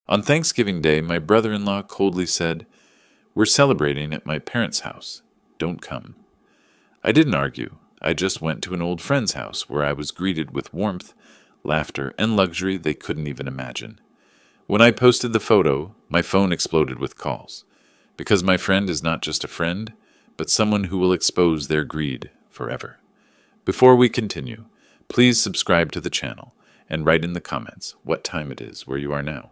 On Thanksgiving Day, my brother-in-law coldly said, "We're celebrating at my parents' house. Don't come." I didn't argue. I just went to an old friend's house where I was greeted with warmth, laughter, and luxury they couldn't even imagine. When I posted the photo, my phone exploded with calls. Because my friend is not just a friend, but someone who will expose their greed forever. Before we continue, please subscribe to the channel and write in the comments what time it is where you are now.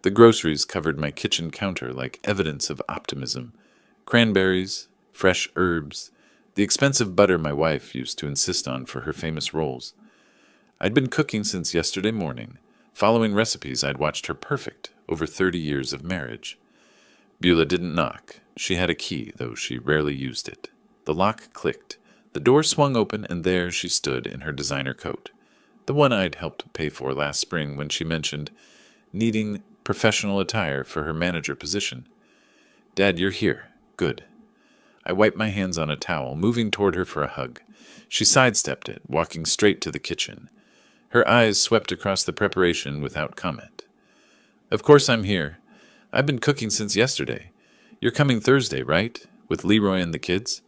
The groceries covered my kitchen counter like evidence of optimism. Cranberries, fresh herbs, the expensive butter my wife used to insist on for her famous rolls. I'd been cooking since yesterday morning, following recipes I'd watched her perfect over 30 years of marriage. Beulah didn't knock. She had a key, though she rarely used it. The lock clicked. The door swung open, and there she stood in her designer coat, the one I'd helped pay for last spring when she mentioned needing professional attire for her manager position. "Dad, you're here. Good." I wiped my hands on a towel, moving toward her for a hug. She sidestepped it, walking straight to the kitchen. Her eyes swept across the preparation without comment. "Of course I'm here. I've been cooking since yesterday. You're coming Thursday, right? With Leroy and the kids?"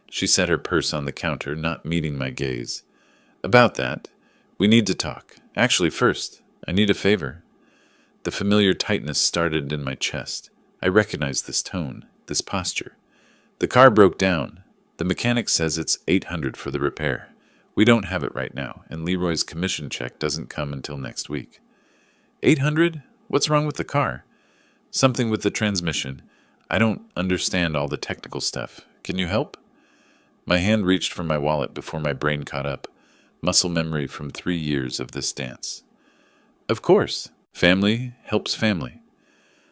She set her purse on the counter, not meeting my gaze. "About that. We need to talk. Actually, first, I need a favor." The familiar tightness started in my chest. I recognized this tone, this posture. "The car broke down. The mechanic says it's $800 for the repair. We don't have it right now, and Leroy's commission check doesn't come until next week." "$800? What's wrong with the car?" "Something with the transmission. I don't understand all the technical stuff. Can you help?" My hand reached for my wallet before my brain caught up. Muscle memory from 3 years of this dance. "Of course. Family helps family."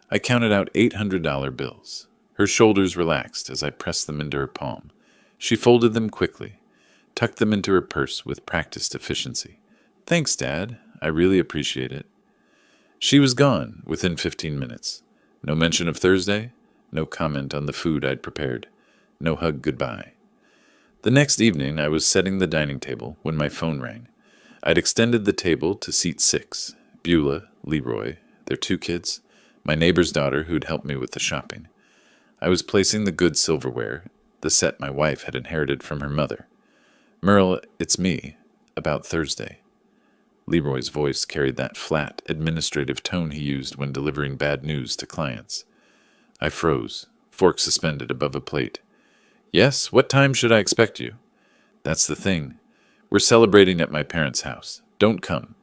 I counted out $800 bills. Her shoulders relaxed as I pressed them into her palm. She folded them quickly, tucked them into her purse with practiced efficiency. "Thanks, Dad. I really appreciate it." She was gone within 15 minutes. No mention of Thursday, no comment on the food I'd prepared, no hug goodbye. The next evening, I was setting the dining table when my phone rang. I'd extended the table to seat 6. Beulah, Leroy, their 2 kids, my neighbor's daughter who'd helped me with the shopping. I was placing the good silverware, the set my wife had inherited from her mother. "Merle, it's me. About Thursday." Leroy's voice carried that flat, administrative tone he used when delivering bad news to clients. I froze, fork suspended above a plate. "Yes, what time should I expect you?" "That's the thing. We're celebrating at my parents' house. Don't come.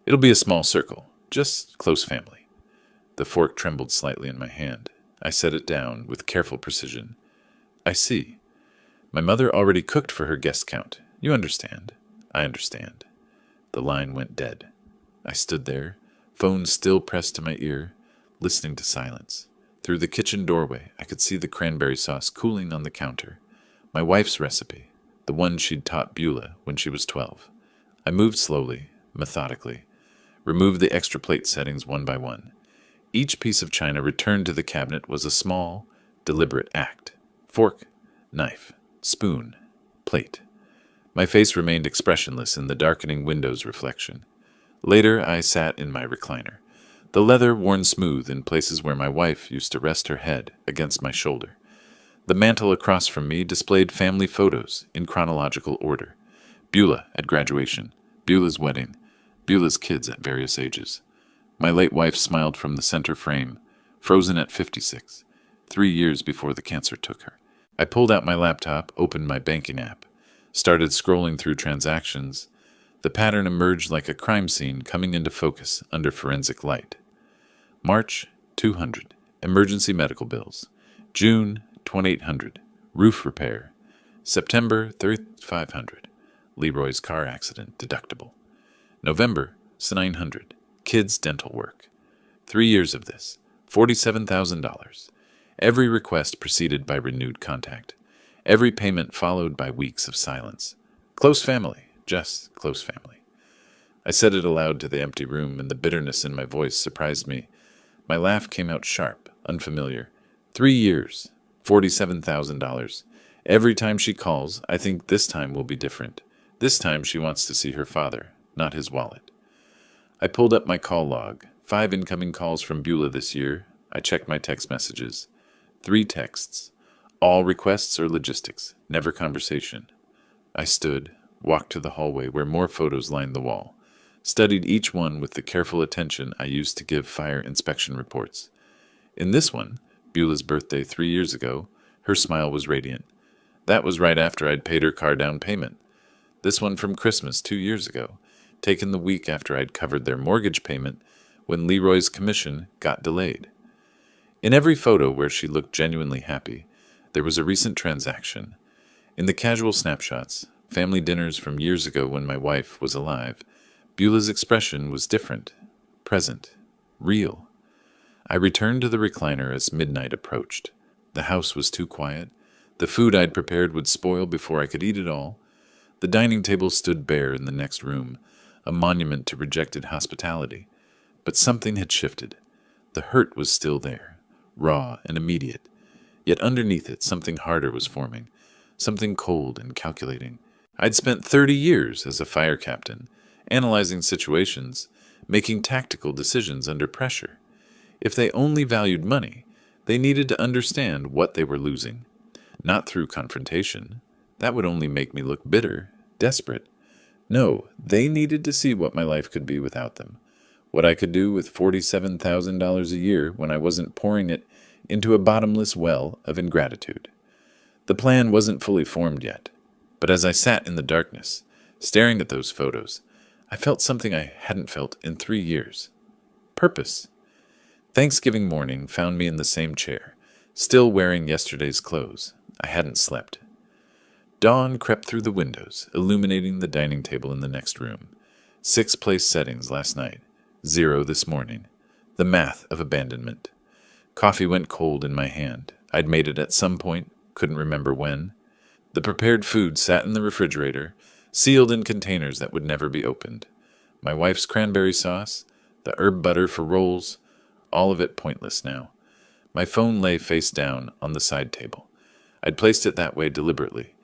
It'll be a small circle, just close family." The fork trembled slightly in my hand. I set it down with careful precision. "I see. My mother already cooked for her guest count. You understand." "I understand." The line went dead. I stood there, phone still pressed to my ear, listening to silence. Through the kitchen doorway, I could see the cranberry sauce cooling on the counter. My wife's recipe, the one she'd taught Beulah when she was 12. I moved slowly, methodically, removed the extra plate settings one by one. Each piece of china returned to the cabinet was a small, deliberate act. Fork, knife, spoon, plate. My face remained expressionless in the darkening window's reflection. Later, I sat in my recliner, the leather worn smooth in places where my wife used to rest her head against my shoulder. The mantel across from me displayed family photos in chronological order. Beulah at graduation, Beulah's wedding, Beulah's kids at various ages. My late wife smiled from the center frame, frozen at 56, 3 years before the cancer took her. I pulled out my laptop, opened my banking app, started scrolling through transactions. The pattern emerged like a crime scene coming into focus under forensic light. March, 200, emergency medical bills. June, 2800, roof repair. September, 3500, Leroy's car accident deductible. November, 900, kids' dental work. 3 years of this, $47,000. Every request preceded by renewed contact. Every payment followed by weeks of silence. Close family, just close family. I said it aloud to the empty room, and the bitterness in my voice surprised me. My laugh came out sharp, unfamiliar. 3 years, $47,000. Every time she calls, I think this time will be different. This time she wants to see her father, not his wallet. I pulled up my call log, 5 incoming calls from Beulah this year. I checked my text messages. 3 texts. All requests or logistics, never conversation. I stood, walked to the hallway where more photos lined the wall, studied each one with the careful attention I used to give fire inspection reports. In this one, Beulah's birthday 3 years ago, her smile was radiant. That was right after I'd paid her car down payment. This one from Christmas 2 years ago, taken the week after I'd covered their mortgage payment when Leroy's commission got delayed. In every photo where she looked genuinely happy, there was a recent transaction. In the casual snapshots, family dinners from years ago when my wife was alive, Beulah's expression was different, present, real. I returned to the recliner as midnight approached. The house was too quiet. The food I'd prepared would spoil before I could eat it all. The dining table stood bare in the next room, a monument to rejected hospitality. But something had shifted. The hurt was still there, raw and immediate. Yet underneath it, something harder was forming, something cold and calculating. I'd spent 30 years as a fire captain, analyzing situations, making tactical decisions under pressure. If they only valued money, they needed to understand what they were losing. Not through confrontation. That would only make me look bitter, desperate. No, they needed to see what my life could be without them. What I could do with $47,000 a year when I wasn't pouring it into a bottomless well of ingratitude. The plan wasn't fully formed yet, but as I sat in the darkness, staring at those photos, I felt something I hadn't felt in 3 years. Purpose. Thanksgiving morning found me in the same chair, still wearing yesterday's clothes. I hadn't slept. Dawn crept through the windows, illuminating the dining table in the next room. 6 place settings last night, 0 this morning. The math of abandonment. Coffee went cold in my hand. I'd made it at some point, couldn't remember when. The prepared food sat in the refrigerator, sealed in containers that would never be opened. My wife's cranberry sauce, the herb butter for rolls, all of it pointless now. My phone lay face down on the side table. I'd placed it that way deliberately.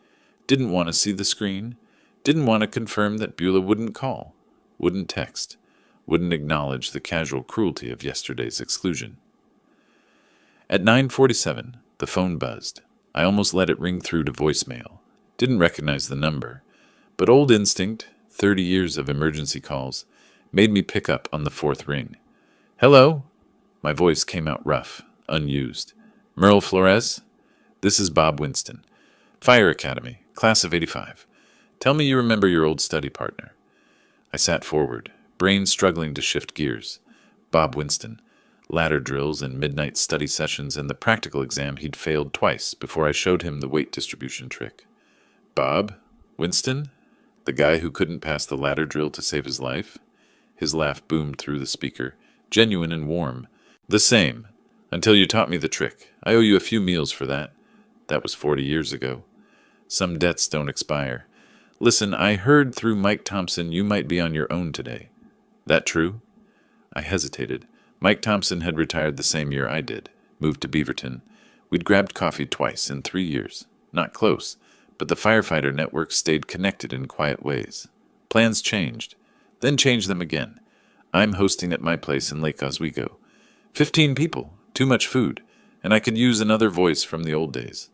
Didn't want to see the screen. Didn't want to confirm that Beulah wouldn't call, wouldn't text, wouldn't acknowledge the casual cruelty of yesterday's exclusion. At 9:47, the phone buzzed. I almost let it ring through to voicemail. Didn't recognize the number, but old instinct, 30 years of emergency calls, made me pick up on the 4th ring. Hello? My voice came out rough, unused. Merle Flores? This is Bob Winston. Fire Academy, class of 85. Tell me you remember your old study partner. I sat forward, brain struggling to shift gears. Bob Winston. Ladder drills and midnight study sessions and the practical exam he'd failed twice before I showed him the weight distribution trick. Bob? Winston? The guy who couldn't pass the ladder drill to save his life? His laugh boomed through the speaker, genuine and warm. The same. Until you taught me the trick. I owe you a few meals for that. That was 40 years ago. Some debts don't expire. Listen, I heard through Mike Thompson you might be on your own today. That true? I hesitated. Mike Thompson had retired the same year I did, moved to Beaverton. We'd grabbed coffee twice in 3 years. Not close, but the firefighter network stayed connected in quiet ways. Plans changed, then changed them again. I'm hosting at my place in Lake Oswego. 15 people, too much food, and I could use another voice from the old days.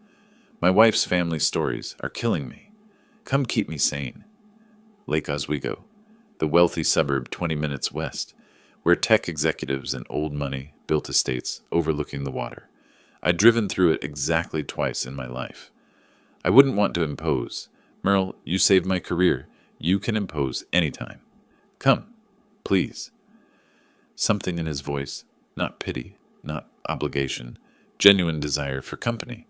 My wife's family stories are killing me. Come keep me sane. Lake Oswego, the wealthy suburb 20 minutes west, where tech executives and old money built estates overlooking the water. I'd driven through it exactly twice in my life. I wouldn't want to impose. Merle, you saved my career. You can impose anytime. Come, please. Something in his voice, not pity, not obligation, genuine desire for company.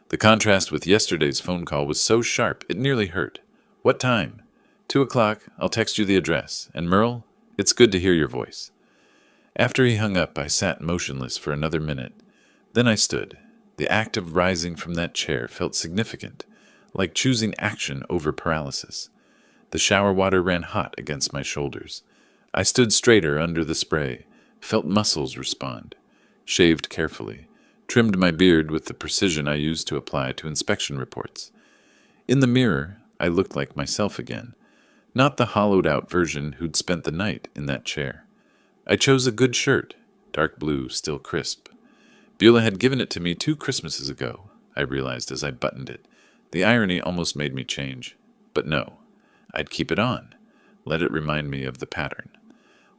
The contrast with yesterday's phone call was so sharp it nearly hurt. What time? 2 o'clock. I'll text you the address. And Merle, it's good to hear your voice. After he hung up, I sat motionless for another minute. Then I stood. The act of rising from that chair felt significant, like choosing action over paralysis. The shower water ran hot against my shoulders. I stood straighter under the spray, felt muscles respond, shaved carefully, trimmed my beard with the precision I used to apply to inspection reports. In the mirror, I looked like myself again, not the hollowed-out version who'd spent the night in that chair. I chose a good shirt, dark blue, still crisp. Beulah had given it to me 2 Christmases ago, I realized as I buttoned it. The irony almost made me change. But no, I'd keep it on. Let it remind me of the pattern.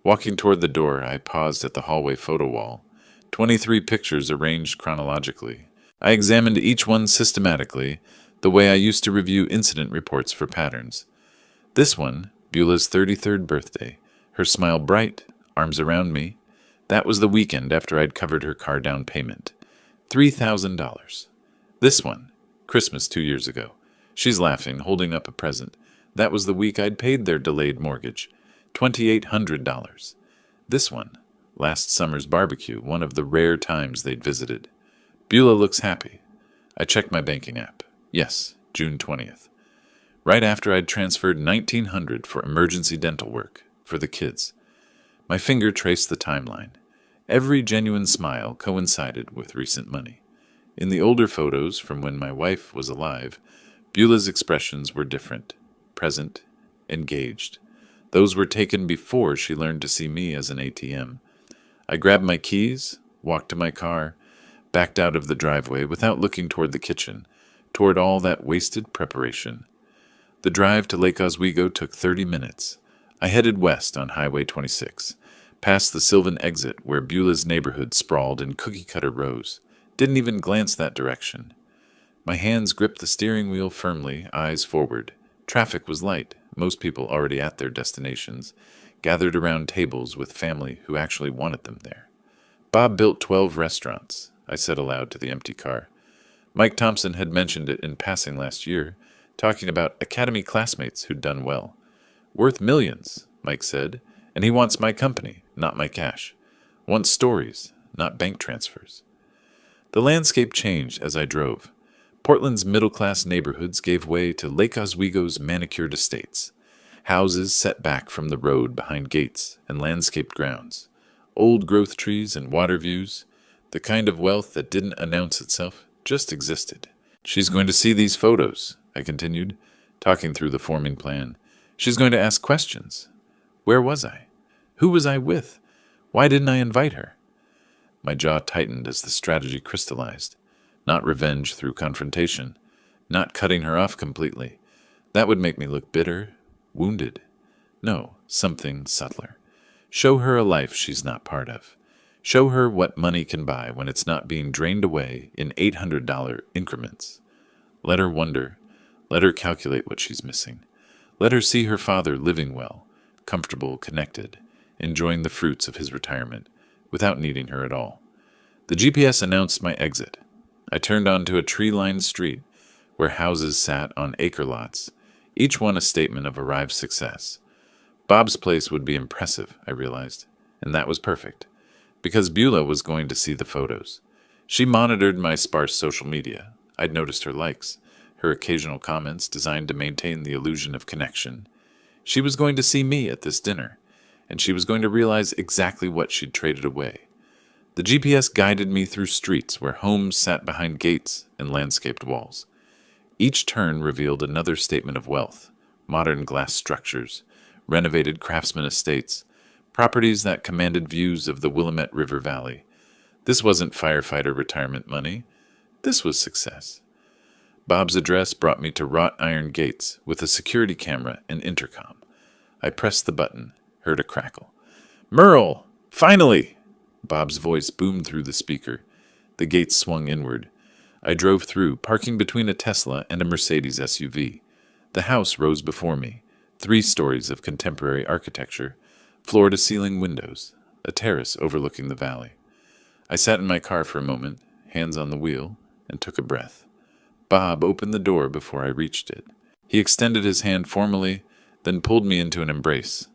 Walking toward the door, I paused at the hallway photo wall. 23 pictures arranged chronologically. I examined each one systematically, the way I used to review incident reports for patterns. This one, Beulah's 33rd birthday, her smile bright, arms around me. That was the weekend after I'd covered her car down payment. $3,000. This one, Christmas 2 years ago. She's laughing, holding up a present. That was the week I'd paid their delayed mortgage. $2,800. This one, last summer's barbecue, one of the rare times they'd visited. Beulah looks happy. I checked my banking app. Yes, June 20th. Right after I'd transferred $1,900 for emergency dental work for the kids. My finger traced the timeline. Every genuine smile coincided with recent money. In the older photos from when my wife was alive, Beulah's expressions were different, present, engaged. Those were taken before she learned to see me as an ATM. I grabbed my keys, walked to my car, backed out of the driveway without looking toward the kitchen, toward all that wasted preparation. The drive to Lake Oswego took 30 minutes. I headed west on Highway 26, past the Sylvan exit where Beulah's neighborhood sprawled in cookie-cutter rows. Didn't even glance that direction. My hands gripped the steering wheel firmly, eyes forward. Traffic was light, most people already at their destinations, gathered around tables with family who actually wanted them there. Bob built 12 restaurants, I said aloud to the empty car. Mike Thompson had mentioned it in passing last year, talking about academy classmates who'd done well. Worth millions, Mike said, and he wants my company, not my cash. Wants stories, not bank transfers. The landscape changed as I drove. Portland's middle-class neighborhoods gave way to Lake Oswego's manicured estates, houses set back from the road behind gates and landscaped grounds, old growth trees and water views, the kind of wealth that didn't announce itself, just existed. She's going to see these photos, I continued, talking through the forming plan. She's going to ask questions. Where was I? Who was I with? Why didn't I invite her? My jaw tightened as the strategy crystallized. Not revenge through confrontation. Not cutting her off completely. That would make me look bitter, wounded. No, something subtler. Show her a life she's not part of. Show her what money can buy when it's not being drained away in $800 increments. Let her wonder. Let her calculate what she's missing. Let her see her father living well, comfortable, connected, enjoying the fruits of his retirement, without needing her at all. The GPS announced my exit. I turned onto a tree-lined street where houses sat on acre lots, each one a statement of arrived success. Bob's place would be impressive, I realized, and that was perfect, because Beulah was going to see the photos. She monitored my sparse social media. I'd noticed her likes, her occasional comments designed to maintain the illusion of connection. She was going to see me at this dinner, and she was going to realize exactly what she'd traded away. The GPS guided me through streets where homes sat behind gates and landscaped walls. Each turn revealed another statement of wealth, modern glass structures, renovated craftsman estates, properties that commanded views of the Willamette River Valley. This wasn't firefighter retirement money. This was success. Bob's address brought me to wrought iron gates with a security camera and intercom. I pressed the button, heard a crackle. "Merle! Finally!" Bob's voice boomed through the speaker. The gates swung inward. I drove through, parking between a Tesla and a Mercedes SUV. The house rose before me, 3 stories of contemporary architecture, floor-to-ceiling windows, a terrace overlooking the valley. I sat in my car for a moment, hands on the wheel, and took a breath. Bob opened the door before I reached it. He extended his hand formally, then pulled me into an embrace.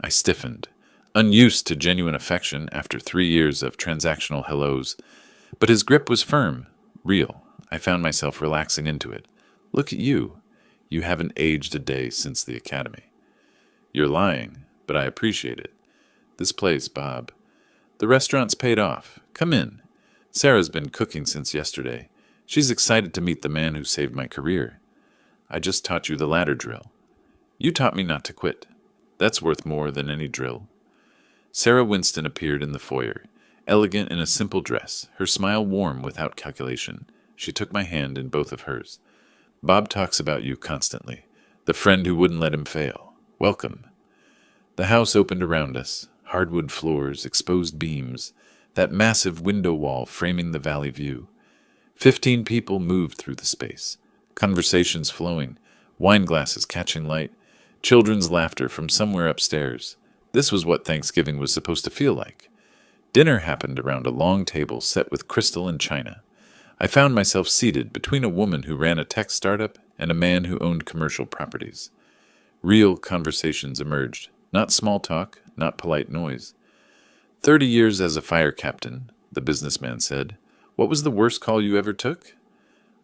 I stiffened, unused to genuine affection after 3 years of transactional hellos. But his grip was firm, real. I found myself relaxing into it. "Look at you. You haven't aged a day since the academy." "You're lying, but I appreciate it. This place, Bob. The restaurant's paid off. Come in. Sarah's been cooking since yesterday. She's excited to meet the man who saved my career. I just taught you the ladder drill. You taught me not to quit. That's worth more than any drill." Sarah Winston appeared in the foyer, elegant in a simple dress, her smile warm without calculation. She took my hand in both of hers. Bob talks about you constantly. The friend who wouldn't let him fail. Welcome. The house opened around us. Hardwood floors, exposed beams, that massive window wall framing the valley view. 15 people moved through the space. Conversations flowing, wine glasses catching light, children's laughter from somewhere upstairs. This was what Thanksgiving was supposed to feel like. Dinner happened around a long table set with crystal and china. I found myself seated between a woman who ran a tech startup and a man who owned commercial properties. Real conversations emerged, not small talk, not polite noise. 30 years as a fire captain, the businessman said. What was the worst call you ever took?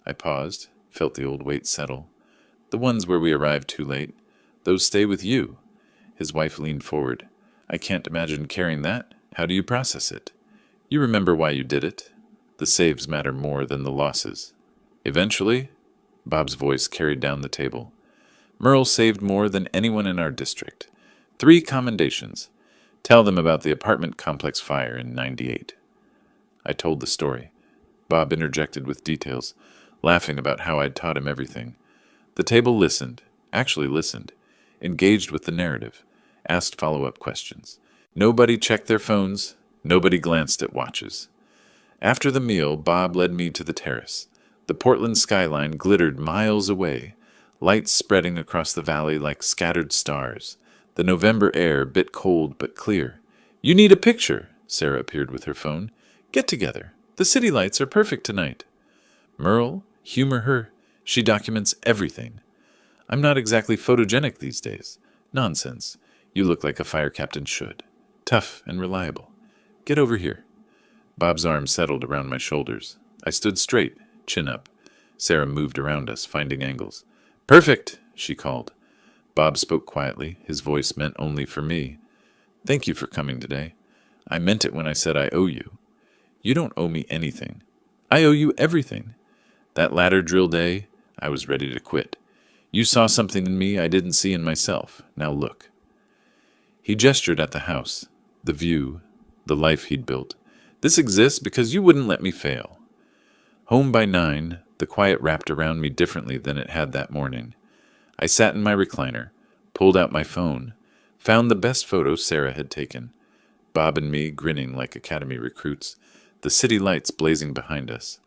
I paused, felt the old weight settle. The ones where we arrived too late. Those stay with you. His wife leaned forward. I can't imagine carrying that. How do you process it? You remember why you did it. The saves matter more than the losses. Eventually, Bob's voice carried down the table. Merle saved more than anyone in our district. 3 commendations. Tell them about the apartment complex fire in '98. I told the story. Bob interjected with details, laughing about how I'd taught him everything. The table listened, actually listened, engaged with the narrative, asked follow-up questions. Nobody checked their phones, nobody glanced at watches. After the meal, Bob led me to the terrace. The Portland skyline glittered miles away, lights spreading across the valley like scattered stars. The November air bit cold but clear. You need a picture, Sarah appeared with her phone. Get together. The city lights are perfect tonight. Merle, humor her. She documents everything. I'm not exactly photogenic these days. Nonsense. You look like a fire captain should. Tough and reliable. Get over here. Bob's arm settled around my shoulders. I stood straight, chin up. Sarah moved around us, finding angles. Perfect, she called. Bob spoke quietly, his voice meant only for me. Thank you for coming today. I meant it when I said I owe you. You don't owe me anything. I owe you everything. That ladder drill day, I was ready to quit. You saw something in me I didn't see in myself. Now look. He gestured at the house, the view, the life he'd built. This exists because you wouldn't let me fail. Home by 9, the quiet wrapped around me differently than it had that morning. I sat in my recliner, pulled out my phone, found the best photo Sarah had taken. Bob and me grinning like academy recruits, the city lights blazing behind us.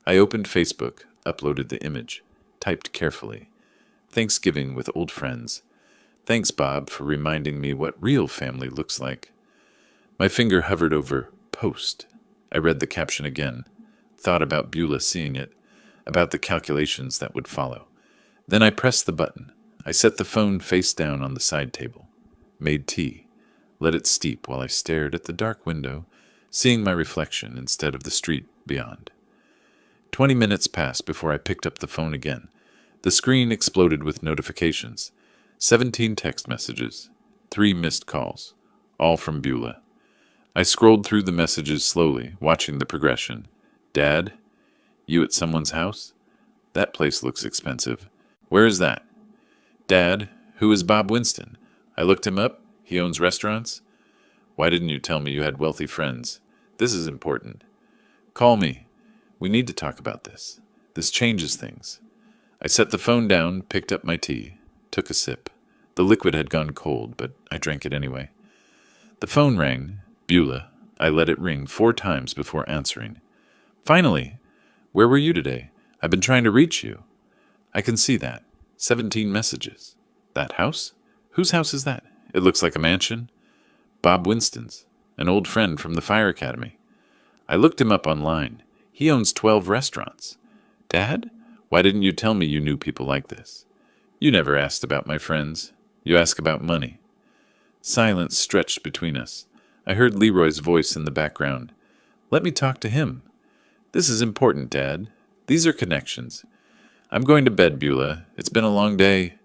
I opened Facebook, uploaded the image, typed carefully. Thanksgiving with old friends. Thanks, Bob, for reminding me what real family looks like. My finger hovered over post. I read the caption again, thought about Beulah seeing it, about the calculations that would follow. Then I pressed the button. I set the phone face down on the side table, made tea, let it steep while I stared at the dark window, seeing my reflection instead of the street beyond. 20 minutes passed before I picked up the phone again. The screen exploded with notifications. 17 text messages, 3 missed calls, all from Beulah. I scrolled through the messages slowly, watching the progression. Dad? You at someone's house? That place looks expensive. Where is that? Dad, who is Bob Winston? I looked him up. He owns restaurants. Why didn't you tell me you had wealthy friends? This is important. Call me. We need to talk about this. This changes things. I set the phone down, picked up my tea, took a sip. The liquid had gone cold, but I drank it anyway. The phone rang. Beulah. I let it ring 4 times before answering. Finally! Where were you today? I've been trying to reach you. I can see that. 17 messages. That house? Whose house is that? It looks like a mansion. Bob Winston's, an old friend from the fire academy. I looked him up online. He owns 12 restaurants. Dad? Why didn't you tell me you knew people like this? You never asked about my friends. You ask about money. Silence stretched between us. I heard Leroy's voice in the background. Let me talk to him. This is important, Dad. These are connections. I'm going to bed, Beulah. It's been a long day.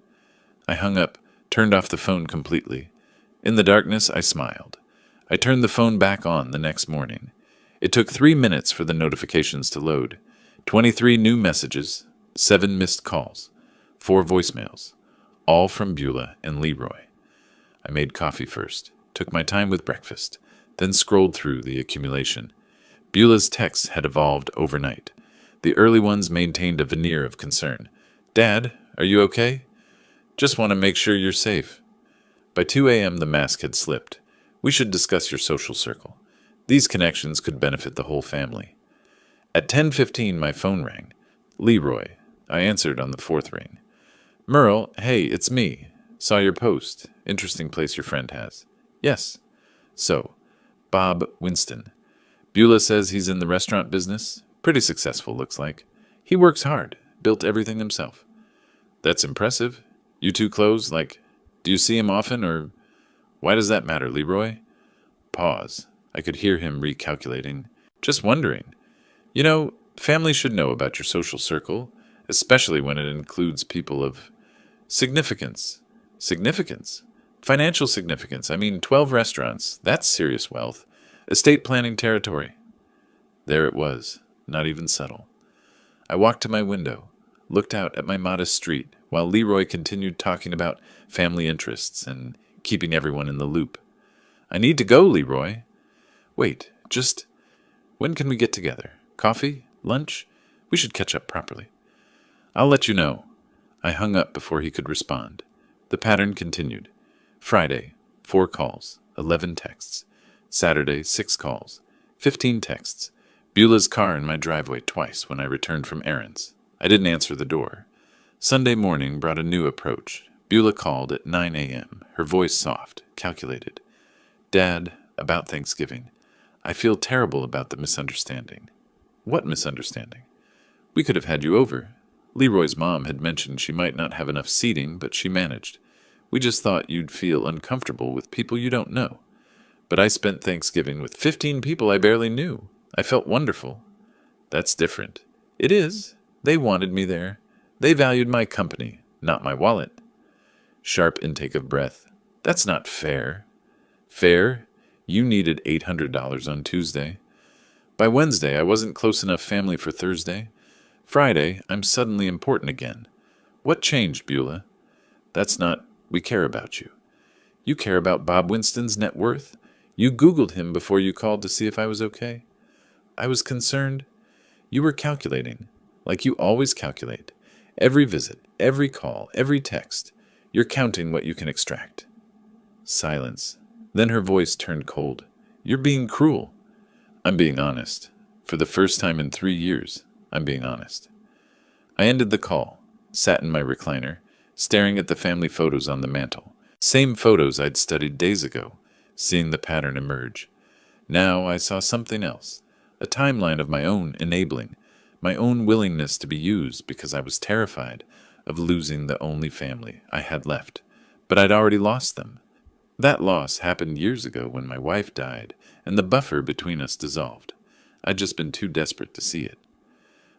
I hung up, turned off the phone completely. In the darkness, I smiled. I turned the phone back on the next morning. It took 3 minutes for the notifications to load. 23 new messages, 7 missed calls, 4 voicemails, all from Beulah and Leroy. I made coffee first. took my time with breakfast, then scrolled through the accumulation. Beulah's texts had evolved overnight. The early ones maintained a veneer of concern. "Dad, are you okay? Just want to make sure you're safe." By 2 a.m., the mask had slipped. "We should discuss your social circle. These connections could benefit the whole family." At 10:15, my phone rang. "Leroy." I answered on the fourth ring. "Merle, hey, it's me. Saw your post. Interesting place your friend has." "Yes." "So, Bob Winston. Beulah says he's in the restaurant business. Pretty successful, looks like. He works hard. Built everything himself." "That's impressive. You two close, like, do you see him often, or why does that matter, Leroy?" Pause. I could hear him recalculating. "Just wondering. You know, families should know about your social circle, especially when it includes people of significance." "Significance? Financial significance. I mean, 12 restaurants. That's serious wealth. Estate planning territory." There it was, not even subtle. I walked to my window, looked out at my modest street, while Leroy continued talking about family interests and keeping everyone in the loop. "I need to go, Leroy." "Wait, just when can we get together? Coffee? Lunch? We should catch up properly." "I'll let you know." I hung up before he could respond. The pattern continued. Friday, 4 calls, 11 texts. Saturday, 6 calls, 15 texts. Beulah's car in my driveway twice when I returned from errands. I didn't answer the door. Sunday morning brought a new approach. Beulah called at 9 a.m., her voice soft, calculated. "Dad, about Thanksgiving. I feel terrible about the misunderstanding." "What misunderstanding?" "We could have had you over. Leroy's mom had mentioned she might not have enough seating, but she managed. We just thought you'd feel uncomfortable with people you don't know. But I spent Thanksgiving with 15 people I barely knew. I felt wonderful." "That's different." "It is. They wanted me there. They valued my company, not my wallet." Sharp intake of breath. "That's not fair." "Fair? You needed $800 on Tuesday. By Wednesday, I wasn't close enough family for Thursday. Friday, I'm suddenly important again. What changed, Beulah?" "That's not... We care about you." "You care about Bob Winston's net worth? You Googled him before you called to see if I was okay?" "I was concerned." "You were calculating, like you always calculate. Every visit, every call, every text. You're counting what you can extract." Silence. Then her voice turned cold. "You're being cruel." "I'm being honest. For the first time in 3 years, I'm being honest." I ended the call, sat in my recliner, staring at the family photos on the mantel. Same photos I'd studied days ago, seeing the pattern emerge. Now I saw something else, a timeline of my own enabling, my own willingness to be used because I was terrified of losing the only family I had left. But I'd already lost them. That loss happened years ago when my wife died and the buffer between us dissolved. I'd just been too desperate to see it.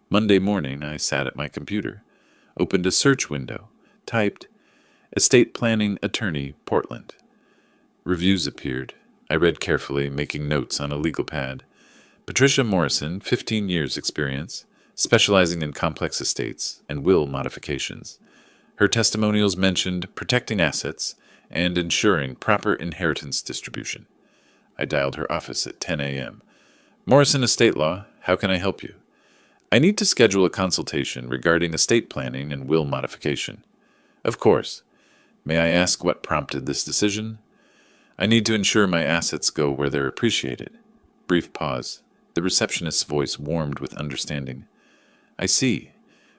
Monday morning, I sat at my computer, opened a search window, typed, "Estate Planning Attorney, Portland." Reviews appeared. I read carefully, making notes on a legal pad. Patricia Morrison, 15 years experience, specializing in complex estates and will modifications. Her testimonials mentioned protecting assets and ensuring proper inheritance distribution. I dialed her office at 10 a.m. "Morrison Estate Law, how can I help you?" "I need to schedule a consultation regarding estate planning and will modification." "Of course. May I ask what prompted this decision?" "I need to ensure my assets go where they're appreciated." Brief pause. The receptionist's voice warmed with understanding. "I see.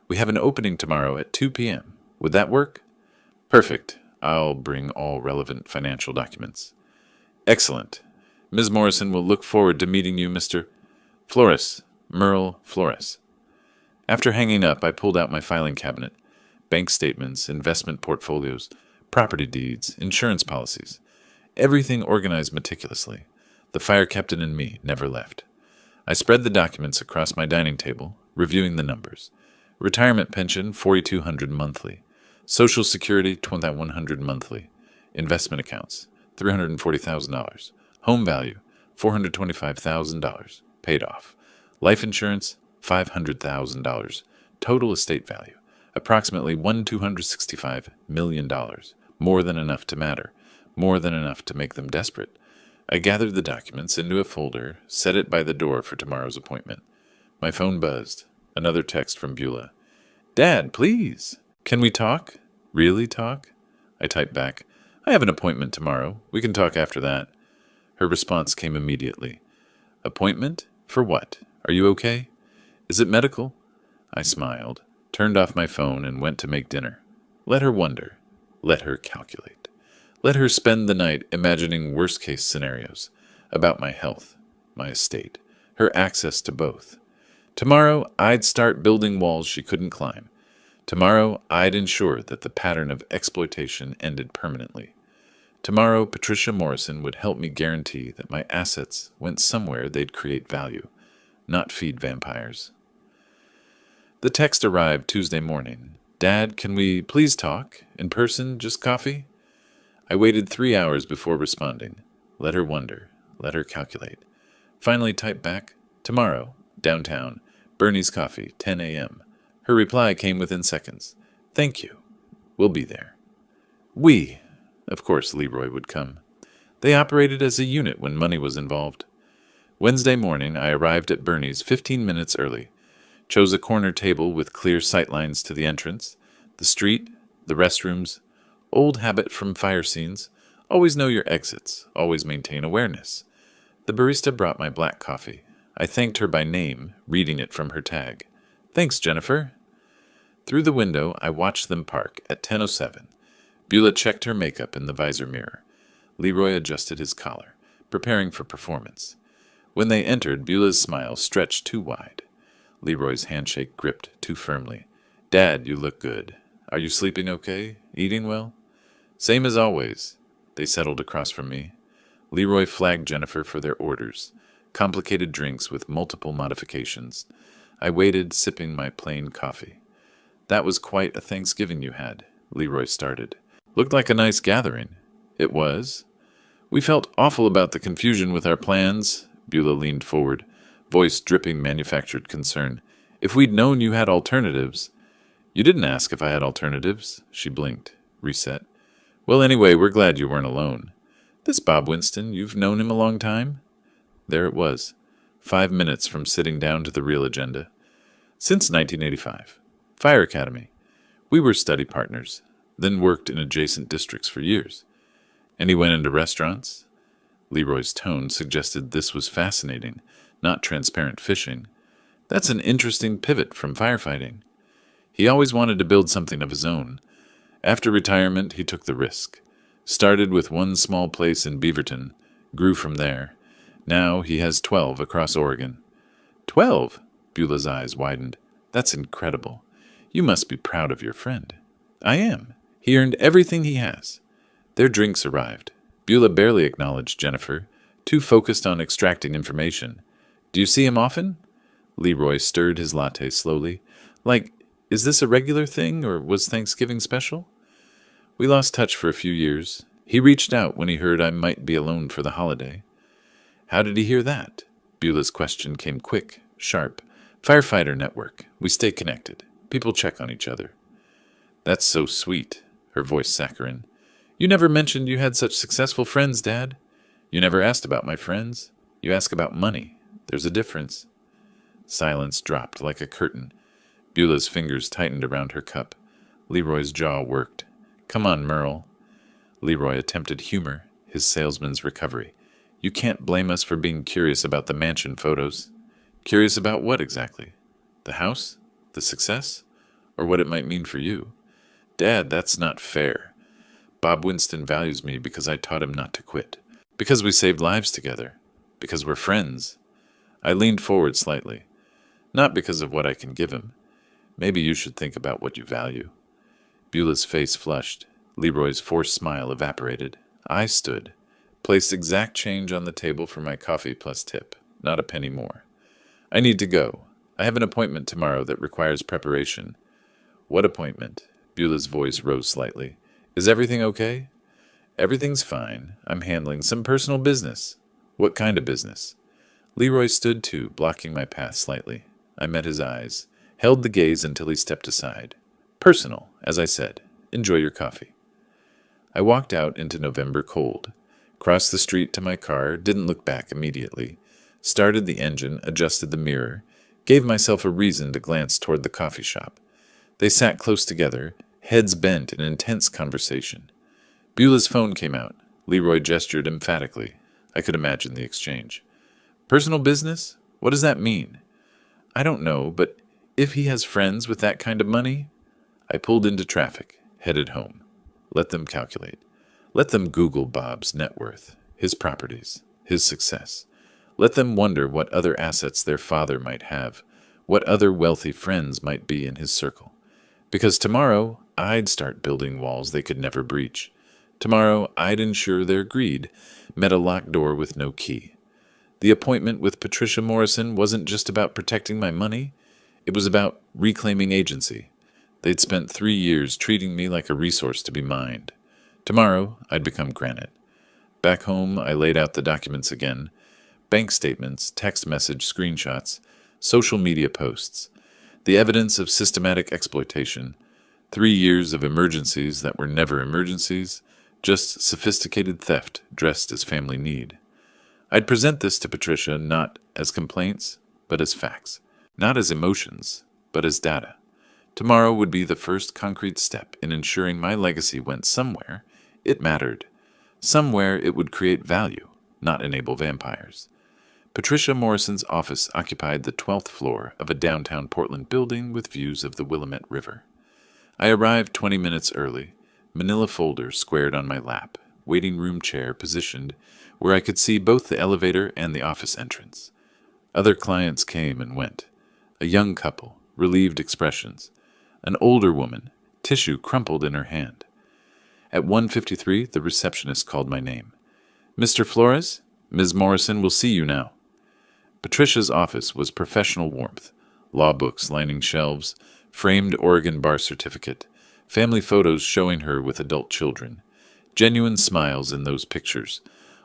We have an opening tomorrow at 2 p.m. Would that work?" "Perfect. I'll bring all relevant financial documents." "Excellent. Ms. Morrison will look forward to meeting you, Mr. Flores, Merle Flores." After hanging up, I pulled out my filing cabinet. Bank statements, investment portfolios, property deeds, insurance policies. Everything organized meticulously. The fire captain in me never left. I spread the documents across my dining table, reviewing the numbers. Retirement pension, $4,200 monthly. Social Security, $2,100 monthly. Investment accounts, $340,000. Home value, $425,000. Paid off. Life insurance, $500,000. Total estate value, approximately $1,265 million. More than enough to matter. more than enough to make them desperate. I gathered the documents into a folder, set it by the door for tomorrow's appointment. My phone buzzed. Another text from Beulah. Dad, please. Can we talk? Really talk? I typed back. I have an appointment tomorrow. We can talk after that. Her response came immediately. Appointment? For what? Are you okay? Is it medical? I smiled, turned off my phone, and went to make dinner. Let her wonder. Let her calculate. Let her spend the night imagining worst-case scenarios about my health, my estate, her access to both. Tomorrow, I'd start building walls she couldn't climb. Tomorrow, I'd ensure that the pattern of exploitation ended permanently. Tomorrow, Patricia Morrison would help me guarantee that my assets went somewhere they'd create value, not feed vampires. The text arrived Tuesday morning. Dad, can we please talk? In person, just coffee? I waited 3 hours before responding. Let her wonder. Let her calculate. Finally typed back, tomorrow, downtown, Bernie's Coffee, 10 a.m. Her reply came within seconds. Thank you. We'll be there. We. Of course Leroy would come. They operated as a unit when money was involved. Wednesday morning, I arrived at Bernie's 15 minutes early. Chose a corner table with clear sightlines to the entrance, the street, the restrooms. Old habit from fire scenes. Always know your exits. Always maintain awareness. The barista brought my black coffee. I thanked her by name, reading it from her tag. Thanks, Jennifer. Through the window, I watched them park at 10:07. Beulah checked her makeup in the visor mirror. Leroy adjusted his collar, preparing for performance. When they entered, Beulah's smile stretched too wide. Leroy's handshake gripped too firmly. Dad, you look good. Are you sleeping okay? Eating well? Same as always. They settled across from me. Leroy flagged Jennifer for their orders. Complicated drinks with multiple modifications. I waited, sipping my plain coffee. That was quite a Thanksgiving you had, Leroy started. Looked like a nice gathering. It was. We felt awful about the confusion with our plans. Beulah leaned forward, voice dripping manufactured concern. If we'd known you had alternatives. You didn't ask if I had alternatives. She blinked, reset. Well, anyway, we're glad you weren't alone. This Bob Winston, you've known him a long time? There it was, 5 minutes from sitting down to the real agenda. Since 1985. Fire Academy. We were study partners, then worked in adjacent districts for years. And he went into restaurants? Leroy's tone suggested this was fascinating, not transparent fishing. That's an interesting pivot from firefighting. He always wanted to build something of his own. After retirement, he took the risk. Started with one small place in Beaverton, grew from there. Now he has 12 across Oregon. 12? Beulah's eyes widened. That's incredible. You must be proud of your friend. I am. He earned everything he has. Their drinks arrived. Beulah barely acknowledged Jennifer, too focused on extracting information. Do you see him often? Leroy stirred his latte slowly. Like, is this a regular thing, or was Thanksgiving special? We lost touch for a few years. He reached out when he heard I might be alone for the holiday. How did he hear that? Beulah's question came quick, sharp. Firefighter network. We stay connected. People check on each other. That's so sweet, her voice saccharine. You never mentioned you had such successful friends, Dad. You never asked about my friends. You ask about money. There's a difference. Silence dropped like a curtain. Beulah's fingers tightened around her cup. Leroy's jaw worked. Come on, Merle. Leroy attempted humor, his salesman's recovery. You can't blame us for being curious about the mansion photos. Curious about what exactly? The house? The success? Or what it might mean for you? Dad, that's not fair. Bob Winston values me because I taught him not to quit. Because we saved lives together. Because we're friends. I leaned forward slightly. Not because of what I can give him. Maybe you should think about what you value. Beulah's face flushed. Leroy's forced smile evaporated. I stood. Placed exact change on the table for my coffee plus tip. Not a penny more. I need to go. I have an appointment tomorrow that requires preparation. What appointment? Beulah's voice rose slightly. Is everything okay? Everything's fine. I'm handling some personal business. What kind of business? Leroy stood too, blocking my path slightly. I met his eyes, held the gaze until he stepped aside. Personal, as I said. Enjoy your coffee. I walked out into November cold, crossed the street to my car, didn't look back immediately, started the engine, adjusted the mirror, gave myself a reason to glance toward the coffee shop. They sat close together, heads bent in intense conversation. Beulah's phone came out. Leroy gestured emphatically. I could imagine the exchange. Personal business? What does that mean? I don't know, but if he has friends with that kind of money? I pulled into traffic, headed home. Let them calculate. Let them Google Bob's net worth, his properties, his success. Let them wonder what other assets their father might have, what other wealthy friends might be in his circle. Because tomorrow, I'd start building walls they could never breach. Tomorrow, I'd ensure their greed met a locked door with no key. The appointment with Patricia Morrison wasn't just about protecting my money. It was about reclaiming agency. They'd spent 3 years treating me like a resource to be mined. Tomorrow, I'd become granite. Back home, I laid out the documents again. Bank statements, text message screenshots, social media posts. The evidence of systematic exploitation. 3 years of emergencies that were never emergencies, just sophisticated theft dressed as family need. I'd present this to Patricia not as complaints, but as facts. Not as emotions, but as data. Tomorrow would be the first concrete step in ensuring my legacy went somewhere it mattered. Somewhere it would create value, not enable vampires. Patricia Morrison's office occupied the 12th floor of a downtown Portland building with views of the Willamette River. I arrived 20 minutes early, manila folder squared on my lap, waiting room chair positioned where I could see both the elevator and the office entrance. Other clients came and went. A young couple, relieved expressions. An older woman, tissue crumpled in her hand. At 1:53, the receptionist called my name. "Mr. Flores, Ms. Morrison will see you now." Patricia's office was professional warmth, law books lining shelves, framed Oregon bar certificate, family photos showing her with adult children, genuine smiles in those pictures,